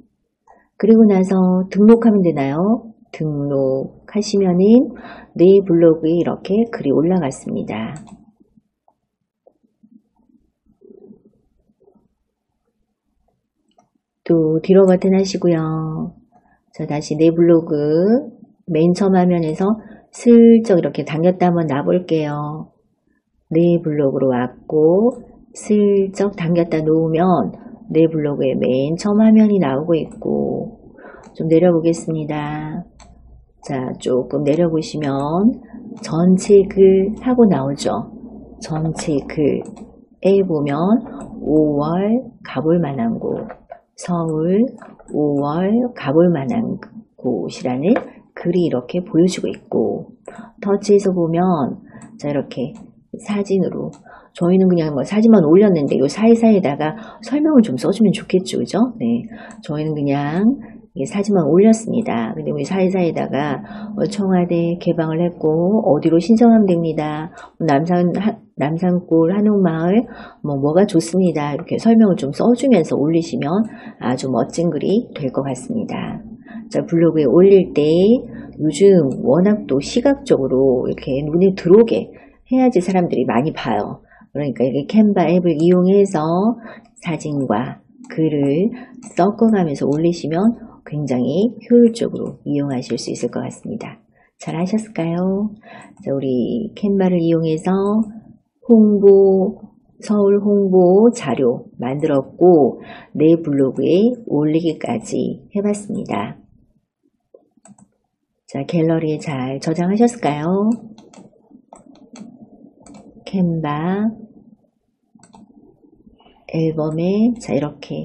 그리고 나서 등록하면 되나요? 등록하시면은 내 블로그에 이렇게 글이 올라갔습니다. 또 뒤로 버튼 하시고요. 자, 다시 내 블로그 맨 처음 화면에서 슬쩍 이렇게 당겼다 한번 놔볼게요. 내 블로그로 왔고 슬쩍 당겼다 놓으면 내 블로그의 맨 처음 화면이 나오고 있고, 좀 내려보겠습니다. 자, 조금 내려보시면 전체 글 하고 나오죠. 전체 글에 보면 5월 가볼 만한 곳, 서울 5월 가볼 만한 곳이라는 글이 이렇게 보여주고 있고, 터치해서 보면 자, 이렇게 사진으로, 저희는 그냥 뭐 사진만 올렸는데 요 사이사이에다가 설명을 좀 써주면 좋겠죠, 그죠? 네, 저희는 그냥 사진만 올렸습니다. 근데 우리 사이사이에다가 청와대 개방을 했고 어디로 신청하면 됩니다. 남산골 한옥마을 뭐가 좋습니다. 이렇게 설명을 좀 써주면서 올리시면 아주 멋진 글이 될 것 같습니다. 자, 블로그에 올릴 때 요즘 워낙 또 시각적으로 이렇게 눈에 들어오게 해야지 사람들이 많이 봐요. 그러니까 이렇게 캔바 앱을 이용해서 사진과 글을 섞어가면서 올리시면 굉장히 효율적으로 이용하실 수 있을 것 같습니다. 잘 하셨을까요? 자, 우리 캔바를 이용해서 서울 홍보 자료 만들었고 내 블로그에 올리기까지 해봤습니다. 자, 갤러리에 잘 저장하셨을까요? 캔바 앨범에 자, 이렇게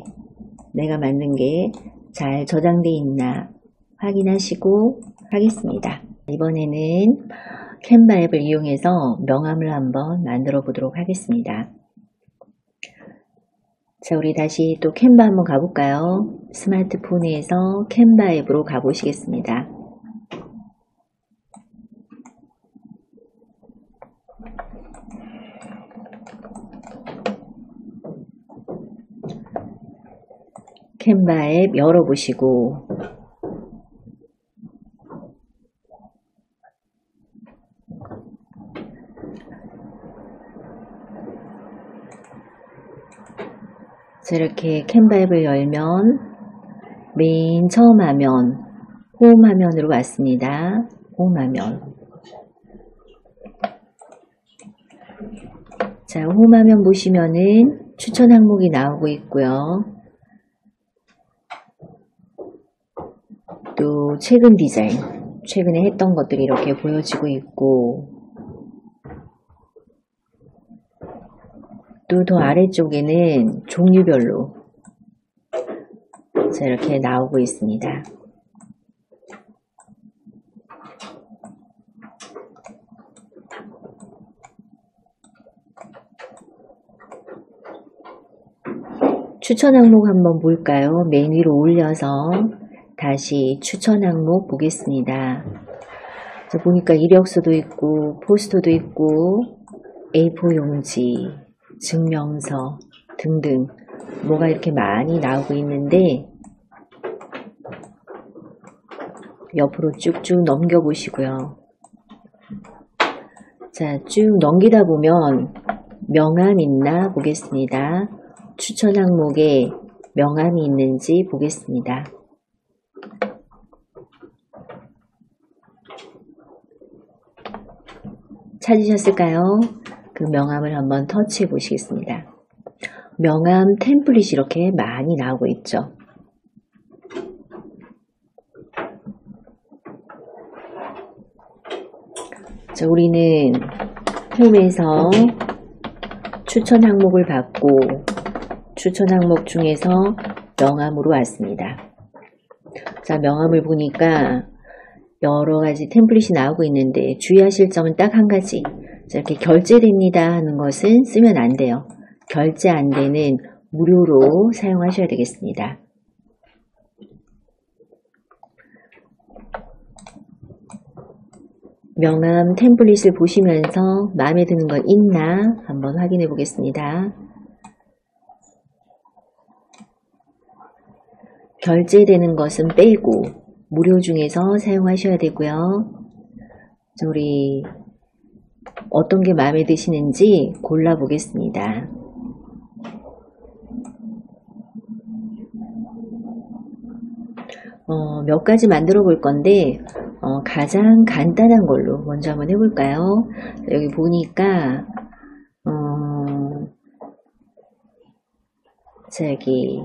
내가 만든 게 잘 저장되어 있나 확인하시고 하겠습니다. 이번에는 캔바 앱을 이용해서 명함을 한번 만들어 보도록 하겠습니다. 자, 우리 다시 또 캔바 한번 가볼까요? 스마트폰에서 캔바 앱으로 가보시겠습니다. 캔바 앱 열어보시고 자, 이렇게 캔바 앱을 열면 맨 처음 화면 홈 화면으로 왔습니다. 홈 화면. 자, 홈 화면 보시면은 추천 항목이 나오고 있고요. 또 최근 디자인, 최근에 했던 것들이 이렇게 보여지고 있고, 또 더 아래쪽에는 종류별로 자, 이렇게 나오고 있습니다. 추천 항목 한번 볼까요? 맨 위로 올려서 다시 추천 항목 보겠습니다. 자, 보니까 이력서도 있고 포스터도 있고 A4 용지, 증명서 등등 뭐가 이렇게 많이 나오고 있는데 옆으로 쭉쭉 넘겨보시고요. 자, 쭉 넘기다 보면 명함 있나 보겠습니다. 추천 항목에 명함이 있는지 보겠습니다. 찾으셨을까요? 그 명함을 한번 터치해 보시겠습니다. 명함 템플릿이 이렇게 많이 나오고 있죠. 자, 우리는 홈에서 추천 항목을 받고 추천 항목 중에서 명함으로 왔습니다. 자, 명함을 보니까 여러 가지 템플릿이 나오고 있는데 주의하실 점은 딱 한 가지. 자, 이렇게 결제됩니다 하는 것은 쓰면 안 돼요. 결제 안 되는 무료로 사용하셔야 되겠습니다. 명함 템플릿을 보시면서 마음에 드는 거 있나 한번 확인해 보겠습니다. 결제되는 것은 빼고 무료 중에서 사용하셔야 되고요. 우리 어떤 게 마음에 드시는지 골라 보겠습니다. 몇 가지 만들어 볼 건데 가장 간단한 걸로 먼저 한번 해볼까요? 여기 보니까 저기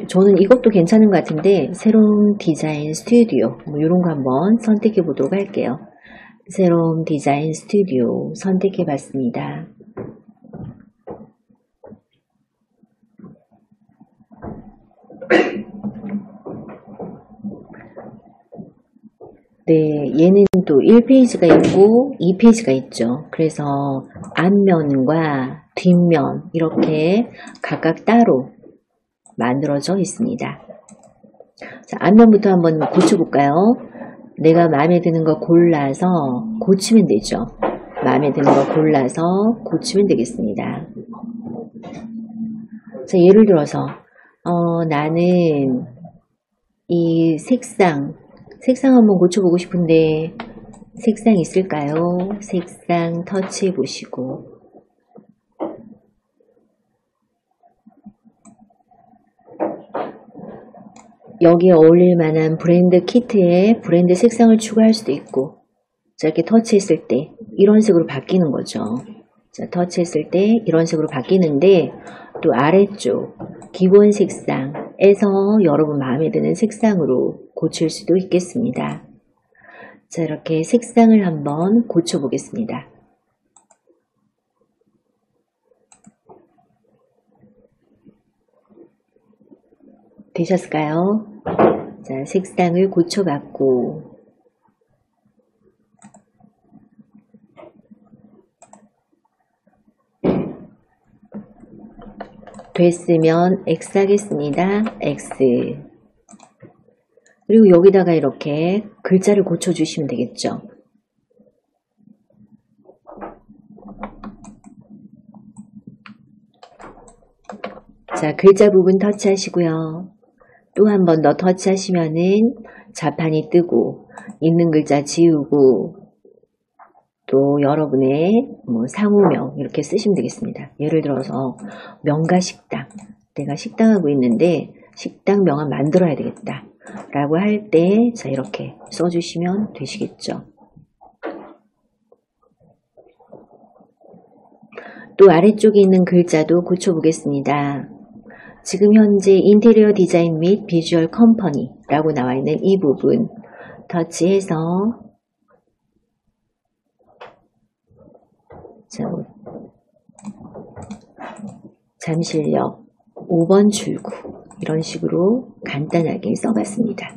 저는 이것도 괜찮은 것 같은데 새로운 디자인 스튜디오 뭐 이런 거 한번 선택해 보도록 할게요. 새로운 디자인 스튜디오 선택해 봤습니다. 네, 얘는 또 1페이지가 있고 2페이지가 있죠. 그래서 앞면과 뒷면 이렇게 각각 따로 만들어져 있습니다. 자, 앞면부터 한번 고쳐볼까요? 내가 마음에 드는 거 골라서 고치면 되죠. 마음에 드는 거 골라서 고치면 되겠습니다. 자, 예를 들어서 나는 이 색상 한번 고쳐보고 싶은데 색상 있을까요? 색상 터치해 보시고 여기에 어울릴 만한 브랜드 키트에 브랜드 색상을 추가할 수도 있고 자, 이렇게 터치했을 때 이런 색으로 바뀌는 거죠. 자, 터치했을 때 이런 색으로 바뀌는데 또 아래쪽 기본 색상에서 여러분 마음에 드는 색상으로 고칠 수도 있겠습니다. 자, 이렇게 색상을 한번 고쳐 보겠습니다. 되셨을까요? 자, 색상을 고쳐봤고 됐으면 X 하겠습니다. X. 그리고 여기다가 이렇게 글자를 고쳐주시면 되겠죠. 자, 글자 부분 터치하시고요. 또 한 번 더 터치하시면은 자판이 뜨고 있는 글자 지우고 또 여러분의 상호명 이렇게 쓰시면 되겠습니다. 예를 들어서 명가식당 내가 식당하고 있는데 식당 명함 만들어야 되겠다 라고 할 때 자 이렇게 써주시면 되시겠죠. 또 아래쪽에 있는 글자도 고쳐보겠습니다. 지금 현재 인테리어 디자인 및 비주얼 컴퍼니 라고 나와 있는 이 부분 터치해서 자, 잠실역 5번 출구 이런 식으로 간단하게 써봤습니다.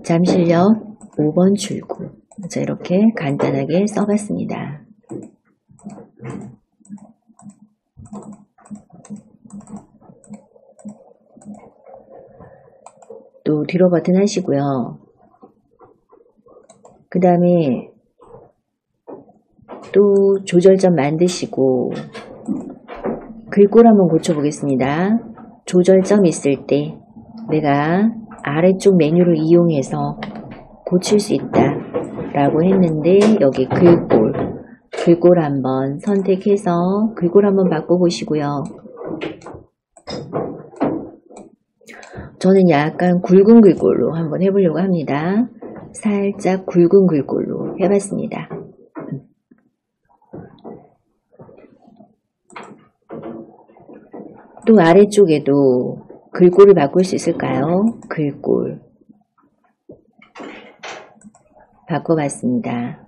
잠실역 5번 출구 자, 이렇게 간단하게 써봤습니다. 또 뒤로 버튼 하시고요. 그 다음에 또 조절점 만드시고 글꼴 한번 고쳐보겠습니다. 조절점 있을 때 내가 아래쪽 메뉴를 이용해서 고칠 수 있다 라고 했는데 여기 글꼴 한번 선택해서 글꼴 한번 바꿔보시고요. 저는 약간 굵은 글꼴로 한번 해보려고 합니다. 살짝 굵은 글꼴로 해봤습니다. 또 아래쪽에도 글꼴을 바꿀 수 있을까요? 글꼴 바꿔봤습니다.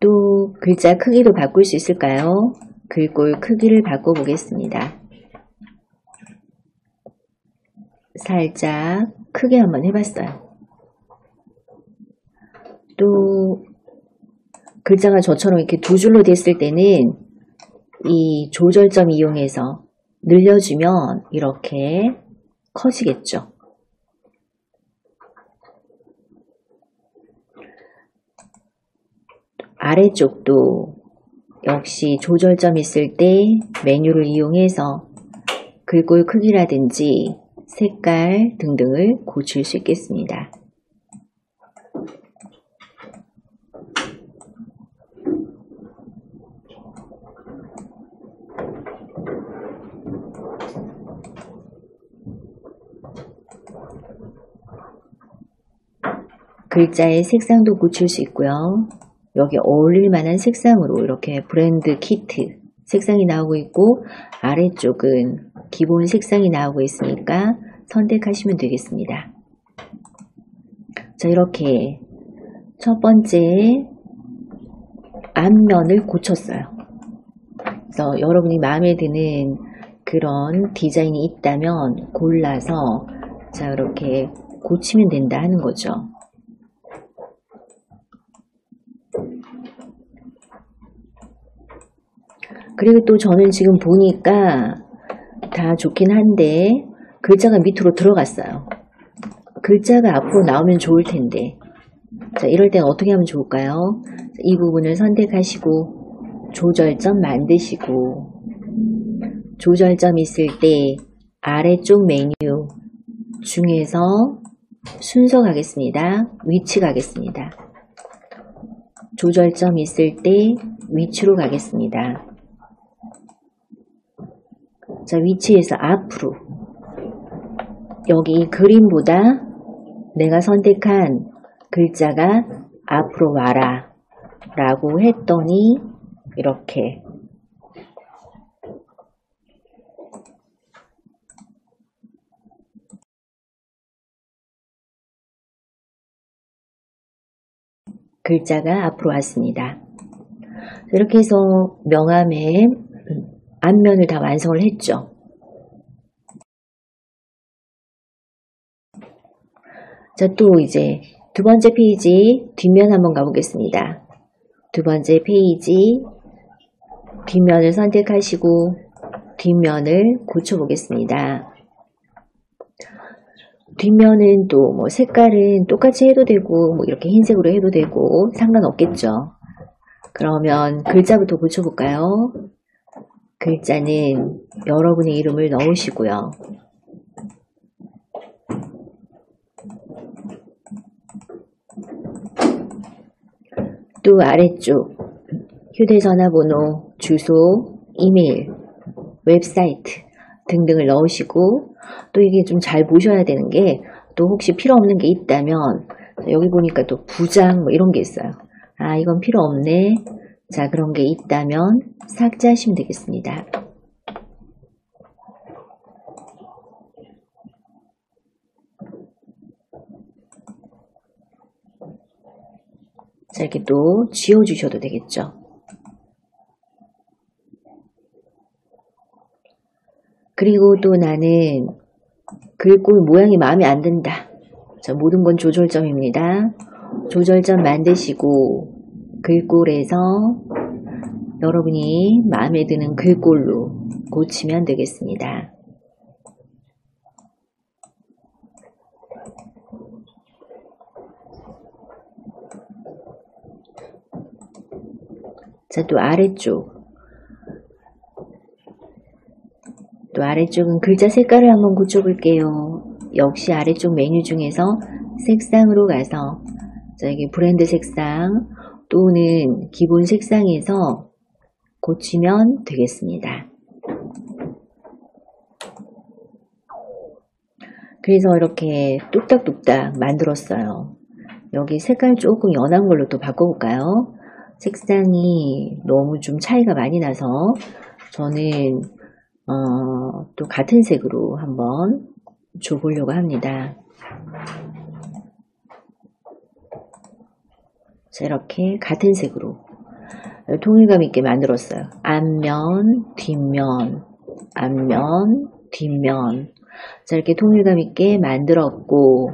또 글자 크기도 바꿀 수 있을까요? 글꼴 크기를 바꿔보겠습니다. 살짝 크게 한번 해봤어요. 또 글자가 저처럼 이렇게 두 줄로 됐을 때는 이 조절점 이용해서 늘려주면 이렇게 커지겠죠. 아래쪽도 역시 조절점 있을 때 메뉴를 이용해서 글꼴 크기라든지 색깔 등등을 고칠 수 있겠습니다. 글자의 색상도 고칠 수 있고요. 여기 어울릴 만한 색상으로 이렇게 브랜드 키트 색상이 나오고 있고, 아래쪽은 기본 색상이 나오고 있으니까 선택하시면 되겠습니다. 자, 이렇게 첫 번째 앞면을 고쳤어요. 그래서 여러분이 마음에 드는 그런 디자인이 있다면 골라서 자, 이렇게 고치면 된다 하는 거죠. 그리고 또 저는 지금 보니까 다 좋긴 한데 글자가 밑으로 들어갔어요. 글자가 앞으로 나오면 좋을 텐데, 자, 이럴 땐 어떻게 하면 좋을까요? 이 부분을 선택하시고 조절점 만드시고, 조절점 있을 때 아래쪽 메뉴 중에서 순서 가겠습니다. 위치 가겠습니다. 조절점 있을 때 위치로 가겠습니다. 자, 위치에서 앞으로, 여기 그림보다 내가 선택한 글자가 앞으로 와라 라고 했더니 이렇게 글자가 앞으로 왔습니다. 이렇게 해서 명함의 앞면을 다 완성을 했죠. 자, 또 이제 두 번째 페이지 뒷면 한번 가보겠습니다. 두 번째 페이지 뒷면을 선택하시고 뒷면을 고쳐보겠습니다. 뒷면은 또 뭐 색깔은 똑같이 해도 되고 뭐 이렇게 흰색으로 해도 되고 상관없겠죠. 그러면 글자부터 고쳐볼까요? 글자는 여러분의 이름을 넣으시고요. 또 아래쪽 휴대전화 번호, 주소, 이메일, 웹사이트 등등을 넣으시고, 또 이게 좀 잘 보셔야 되는 게, 또 혹시 필요 없는 게 있다면 여기 보니까 또 부장 뭐 이런 게 있어요. 아, 이건 필요 없네. 자, 그런 게 있다면 삭제하시면 되겠습니다. 자, 이렇게 또 지워주셔도 되겠죠. 그리고 또 나는 글꼴 모양이 마음에 안 든다. 자, 모든 건 조절점입니다. 조절점 만드시고 글꼴에서 여러분이 마음에 드는 글꼴로 고치면 되겠습니다. 자, 또 아래쪽은 글자 색깔을 한번 고쳐볼게요. 역시 아래쪽 메뉴 중에서 색상으로 가서, 자, 여기 브랜드 색상 또는 기본 색상에서 고치면 되겠습니다. 그래서 이렇게 뚝딱뚝딱 만들었어요. 여기 색깔 조금 연한 걸로 또 바꿔볼까요? 색상이 너무 좀 차이가 많이 나서 저는 또 같은 색으로 한번 줘보려고 합니다. 자, 이렇게 같은 색으로 통일감 있게 만들었어요. 앞면, 뒷면, 앞면, 뒷면. 자, 이렇게 통일감 있게 만들었고,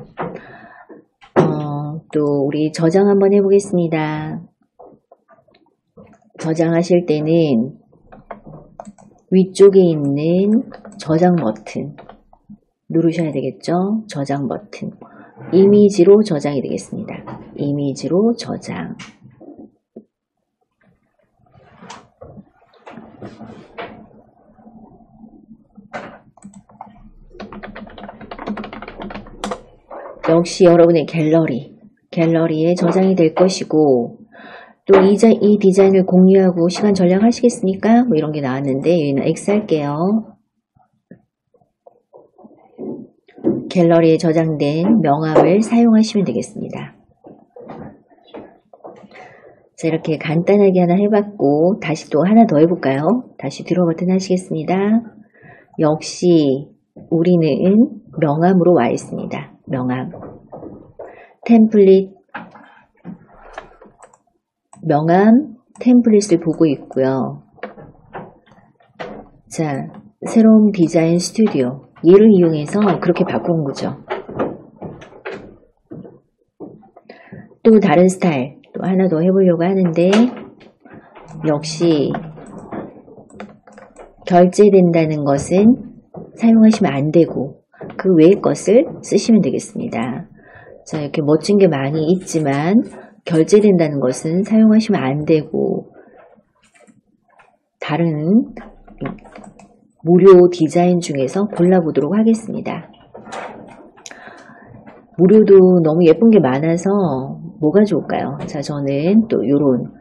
또 우리 저장 한번 해보겠습니다. 저장하실 때는 위쪽에 있는 저장 버튼 누르셔야 되겠죠? 저장 버튼. 이미지로 저장이 되겠습니다. 이미지로 저장. 역시 여러분의 갤러리에 저장이 될 것이고, 또 이 디자인을 공유하고 시간 절약하시겠습니까? 뭐 이런 게 나왔는데 여기는 X 할게요. 갤러리에 저장된 명함을 사용하시면 되겠습니다. 자, 이렇게 간단하게 하나 해봤고 다시 또 하나 더 해볼까요? 다시 들어 버튼 하시겠습니다. 역시 우리는 명암으로 와 있습니다. 명암. 템플릿. 명암 템플릿을 보고 있고요. 자, 새로운 디자인 스튜디오. 얘를 이용해서 그렇게 바꾼 거죠. 또 다른 스타일. 또 하나 더 해보려고 하는데 역시 결제된다는 것은 사용하시면 안 되고 그 외의 것을 쓰시면 되겠습니다. 자, 이렇게 멋진 게 많이 있지만 결제된다는 것은 사용하시면 안 되고 다른 무료 디자인 중에서 골라보도록 하겠습니다. 무료도 너무 예쁜 게 많아서 뭐가 좋을까요? 자, 저는 또 요런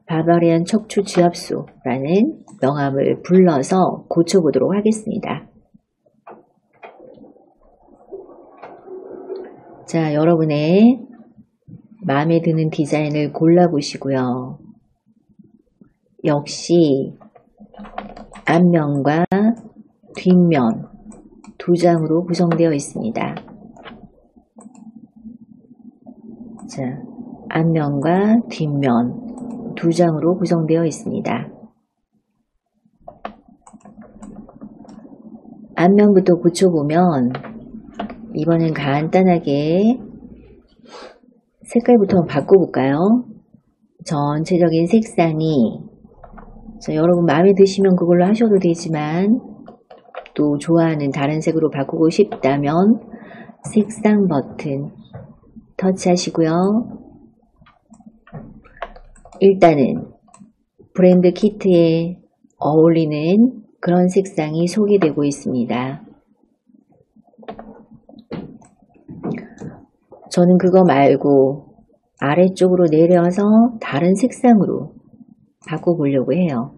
바바리안 척추 지압수라는 명암을 불러서 고쳐보도록 하겠습니다. 자, 여러분의 마음에 드는 디자인을 골라보시고요. 역시 앞면과 뒷면 두 장으로 구성되어 있습니다. 자, 앞면과 뒷면 두 장으로 구성되어 있습니다. 앞면부터 고쳐보면 이번엔 간단하게 색깔부터 바꿔볼까요? 전체적인 색상이 자, 여러분 마음에 드시면 그걸로 하셔도 되지만 또 좋아하는 다른 색으로 바꾸고 싶다면 색상 버튼 터치하시고요. 일단은 브랜드 키트에 어울리는 그런 색상이 소개되고 있습니다. 저는 그거 말고 아래쪽으로 내려서 다른 색상으로 바꿔보려고 해요.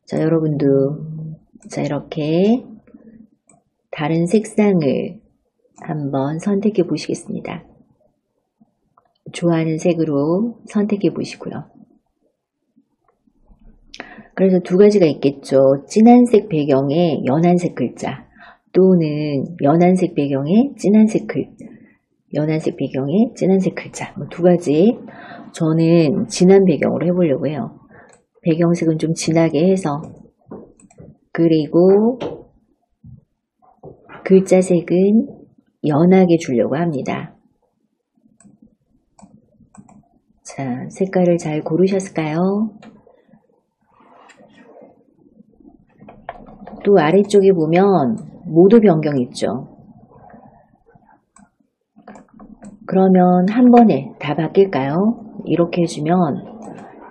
자, 여러분도 자, 이렇게 다른 색상을 한번 선택해 보시겠습니다. 좋아하는 색으로 선택해 보시고요. 그래서 두 가지가 있겠죠. 진한색 배경에 연한색 글자 또는 연한색 배경에 진한색 글자 두 가지. 저는 진한 배경으로 해보려고 해요. 배경색은 좀 진하게 해서 그리고 글자색은 연하게 주려고 합니다. 자, 색깔을 잘 고르셨을까요? 또 아래쪽에 보면 모드 변경 있죠. 그러면 한 번에 다 바뀔까요? 이렇게 해주면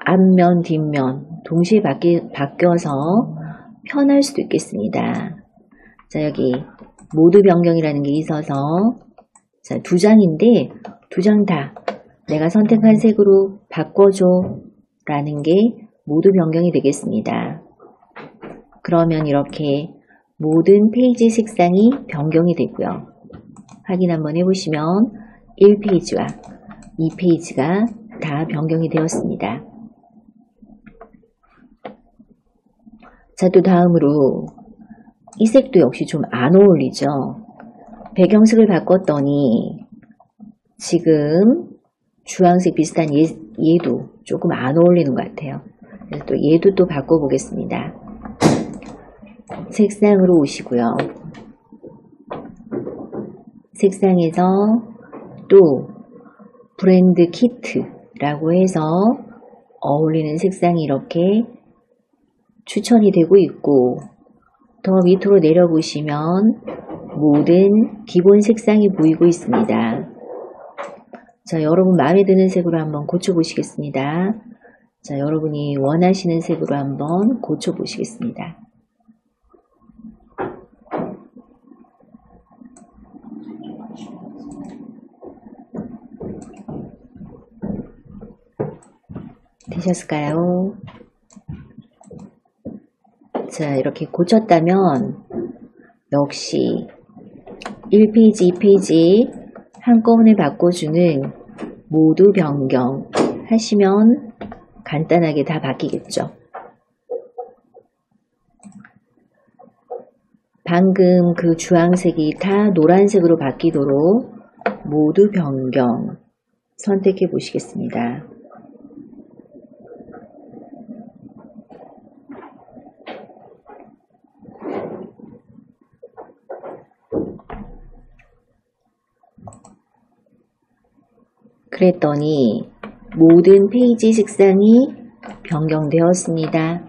앞면, 뒷면 동시에 바뀌어서 편할 수도 있겠습니다. 자, 여기 모드 변경이라는 게 있어서 자, 두 장인데 두 장 다 내가 선택한 색으로 바꿔줘 라는 게 모드 변경이 되겠습니다. 그러면 이렇게 모든 페이지 색상이 변경이 되고요. 확인 한번 해보시면 1페이지와 2페이지가 다 변경이 되었습니다. 자, 또 다음으로 이 색도 역시 좀 안 어울리죠. 배경색을 바꿨더니 지금 주황색 비슷한 얘도 조금 안 어울리는 것 같아요. 그래서 또 얘도 또 바꿔보겠습니다. 색상으로 오시고요. 색상에서 또 브랜드 키트라고 해서 어울리는 색상이 이렇게 추천이 되고 있고 더 밑으로 내려보시면 모든 기본 색상이 보이고 있습니다. 자, 여러분 마음에 드는 색으로 한번 고쳐보시겠습니다. 자, 여러분이 원하시는 색으로 한번 고쳐보시겠습니다. 되셨을까요? 자, 이렇게 고쳤다면 역시 1페이지, 2페이지 한꺼번에 바꿔주는 모두 변경 하시면 간단하게 다 바뀌겠죠. 방금 그 주황색이 다 노란색으로 바뀌도록 모두 변경 선택해 보시겠습니다. 그랬더니 모든 페이지 색상이 변경되었습니다.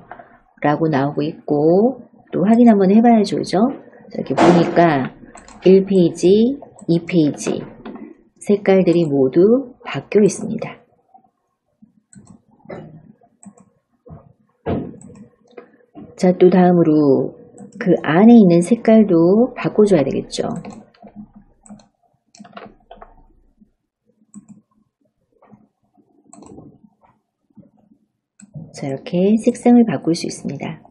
라고 나오고 있고, 또 확인 한번 해봐야죠. 그죠? 이렇게 보니까 1페이지, 2페이지 색깔들이 모두 바뀌어 있습니다. 자, 또 다음으로 그 안에 있는 색깔도 바꿔줘야 되겠죠. 자, 이렇게 색상을 바꿀 수 있습니다.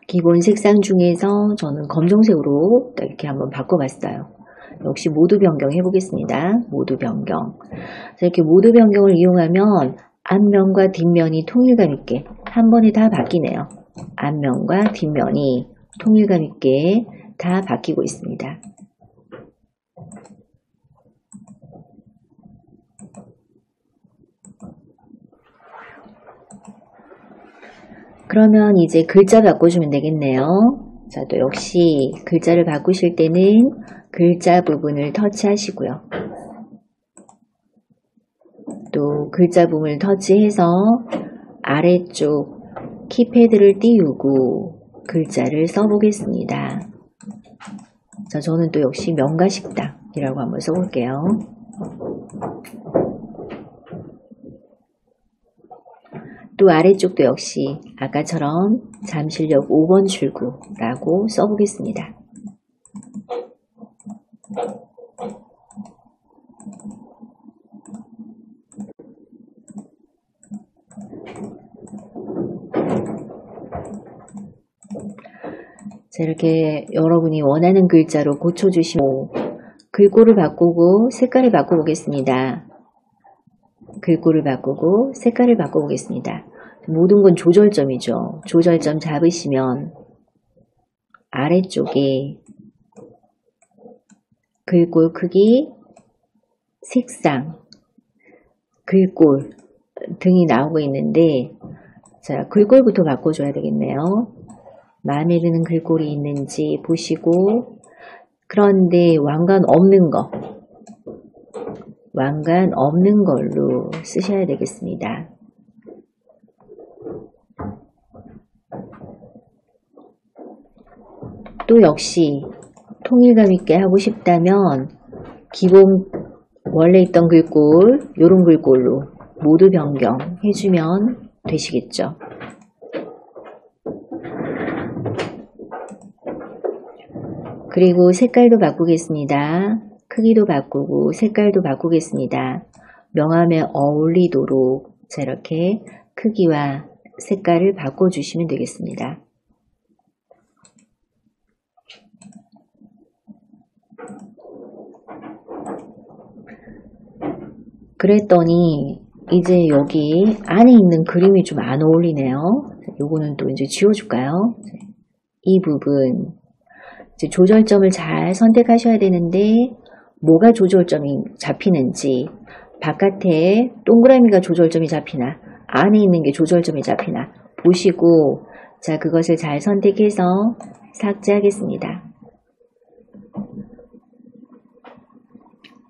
기본 색상 중에서 저는 검정색으로 이렇게 한번 바꿔봤어요. 역시 모두 변경 해보겠습니다. 모두 변경. 자, 이렇게 모두 변경을 이용하면 앞면과 뒷면이 통일감 있게 한 번에 다 바뀌네요. 앞면과 뒷면이 통일감 있게 다 바뀌고 있습니다. 그러면 이제 글자 바꿔주면 되겠네요. 자, 또 역시 글자를 바꾸실 때는 글자 부분을 터치하시고요. 또 글자 부분을 터치해서 아래쪽 키패드를 띄우고 글자를 써보겠습니다. 자, 저는 또 역시 명가식당이라고 한번 써볼게요. 또 아래쪽도 역시 아까처럼 잠실역 5번 출구라고 써보겠습니다. 자, 이렇게 여러분이 원하는 글자로 고쳐주시고 글꼴을 바꾸고 색깔을 바꿔보겠습니다. 글꼴을 바꾸고 색깔을 바꿔보겠습니다. 모든 건 조절점이죠. 조절점 잡으시면 아래쪽에 글꼴 크기, 색상, 글꼴 등이 나오고 있는데, 자, 글꼴부터 바꿔줘야 되겠네요. 마음에 드는 글꼴이 있는지 보시고, 그런데 왕관 없는 걸로 쓰셔야 되겠습니다. 또 역시 통일감 있게 하고 싶다면 기본 원래 있던 글꼴, 요런 글꼴로 모두 변경해주면 되시겠죠. 그리고 색깔도 바꾸겠습니다. 크기도 바꾸고 색깔도 바꾸겠습니다. 명암에 어울리도록 이렇게 크기와 색깔을 바꿔주시면 되겠습니다. 그랬더니 이제 여기 안에 있는 그림이 좀 안 어울리네요. 요거는 또 이제 지워줄까요? 이 부분 이제 조절점을 잘 선택하셔야 되는데 뭐가 조절점이 잡히는지, 바깥에 동그라미가 조절점이 잡히나 안에 있는 게 조절점이 잡히나 보시고, 자, 그것을 잘 선택해서 삭제하겠습니다.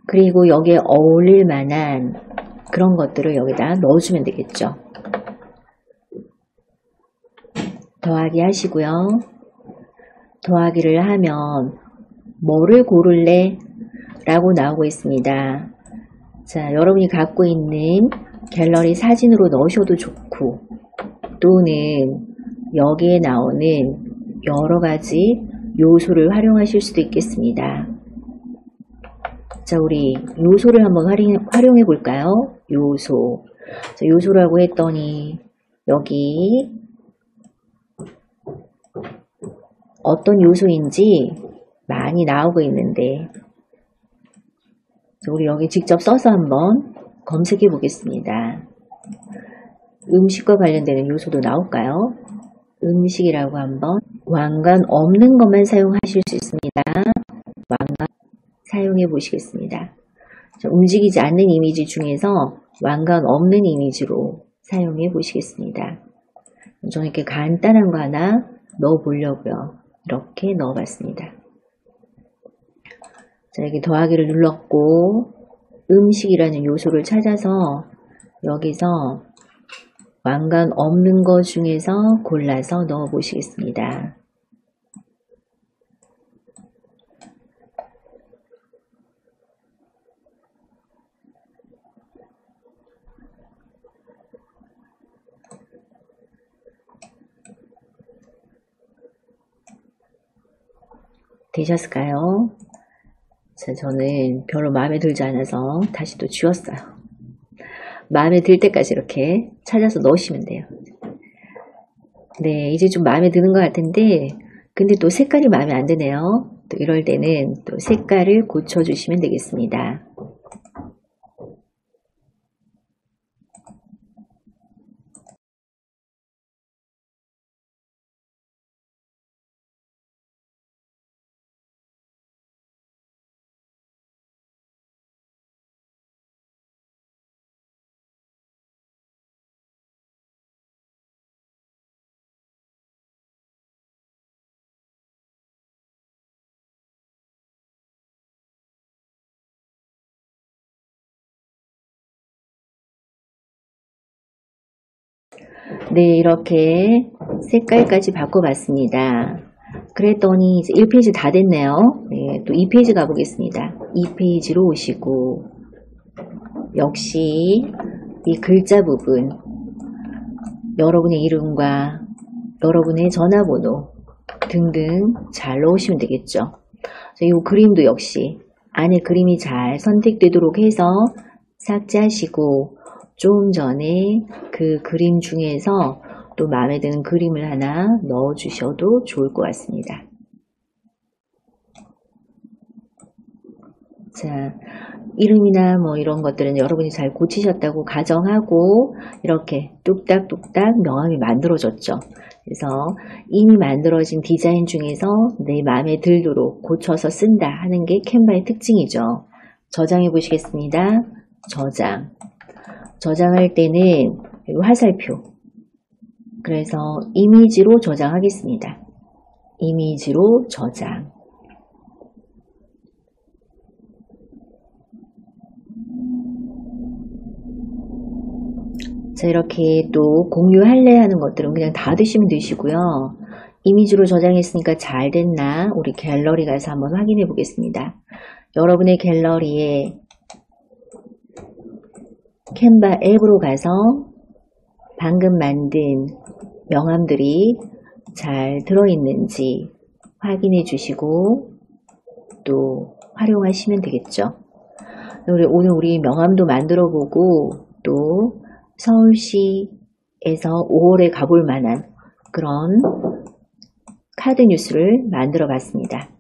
그리고 여기에 어울릴 만한 그런 것들을 여기다 넣어주면 되겠죠. 더하기 하시고요. 더하기를 하면 뭐를 고를래? 라고 나오고 있습니다. 자, 여러분이 갖고 있는 갤러리 사진으로 넣으셔도 좋고, 또는 여기에 나오는 여러 가지 요소를 활용하실 수도 있겠습니다. 자, 우리 요소를 한번 활용해 볼까요? 요소. 자, 요소라고 했더니 여기 어떤 요소인지 많이 나오고 있는데, 우리 여기 직접 써서 한번 검색해 보겠습니다. 음식과 관련되는 요소도 나올까요? 음식이라고 한번 왕관 없는 것만 사용하실 수 있습니다. 왕관 사용해 보시겠습니다. 움직이지 않는 이미지 중에서 왕관 없는 이미지로 사용해 보시겠습니다. 저는 이렇게 간단한 거 하나 넣어 보려고요. 이렇게 넣어 봤습니다. 자, 여기 더하기를 눌렀고 음식이라는 요소를 찾아서 여기서 왕관 없는 것 중에서 골라서 넣어 보시겠습니다. 되셨을까요? 자, 저는 별로 마음에 들지 않아서 다시 또 지웠어요. 마음에 들 때까지 이렇게 찾아서 넣으시면 돼요. 네, 이제 좀 마음에 드는 것 같은데 근데 또 색깔이 마음에 안 드네요. 또 이럴 때는 또 색깔을 고쳐주시면 되겠습니다. 네, 이렇게 색깔까지 바꿔봤습니다. 그랬더니 이제 1페이지 다 됐네요. 네, 또 2페이지 가보겠습니다. 2페이지로 오시고 역시 이 글자 부분 여러분의 이름과 여러분의 전화번호 등등 잘 넣으시면 되겠죠. 이 그림도 역시 안에 그림이 잘 선택되도록 해서 삭제하시고 좀 전에 그 그림 중에서 또 마음에 드는 그림을 하나 넣어 주셔도 좋을 것 같습니다. 자, 이름이나 뭐 이런 것들은 여러분이 잘 고치셨다고 가정하고 이렇게 뚝딱뚝딱 명함이 만들어졌죠. 그래서 이미 만들어진 디자인 중에서 내 마음에 들도록 고쳐서 쓴다 하는 게 캔바의 특징이죠. 저장해 보시겠습니다. 저장. 저장할 때는 화살표. 그래서 이미지로 저장하겠습니다. 이미지로 저장. 자, 이렇게 또 공유할래 하는 것들은 그냥 닫으시면 되시고요. 이미지로 저장했으니까 잘 됐나 우리 갤러리 가서 한번 확인해 보겠습니다. 여러분의 갤러리에 캔바 앱으로 가서 방금 만든 명함들이 잘 들어있는지 확인해 주시고 또 활용하시면 되겠죠. 오늘 우리 명함도 만들어 보고 또 서울시에서 5월에 가볼 만한 그런 카드 뉴스를 만들어 봤습니다.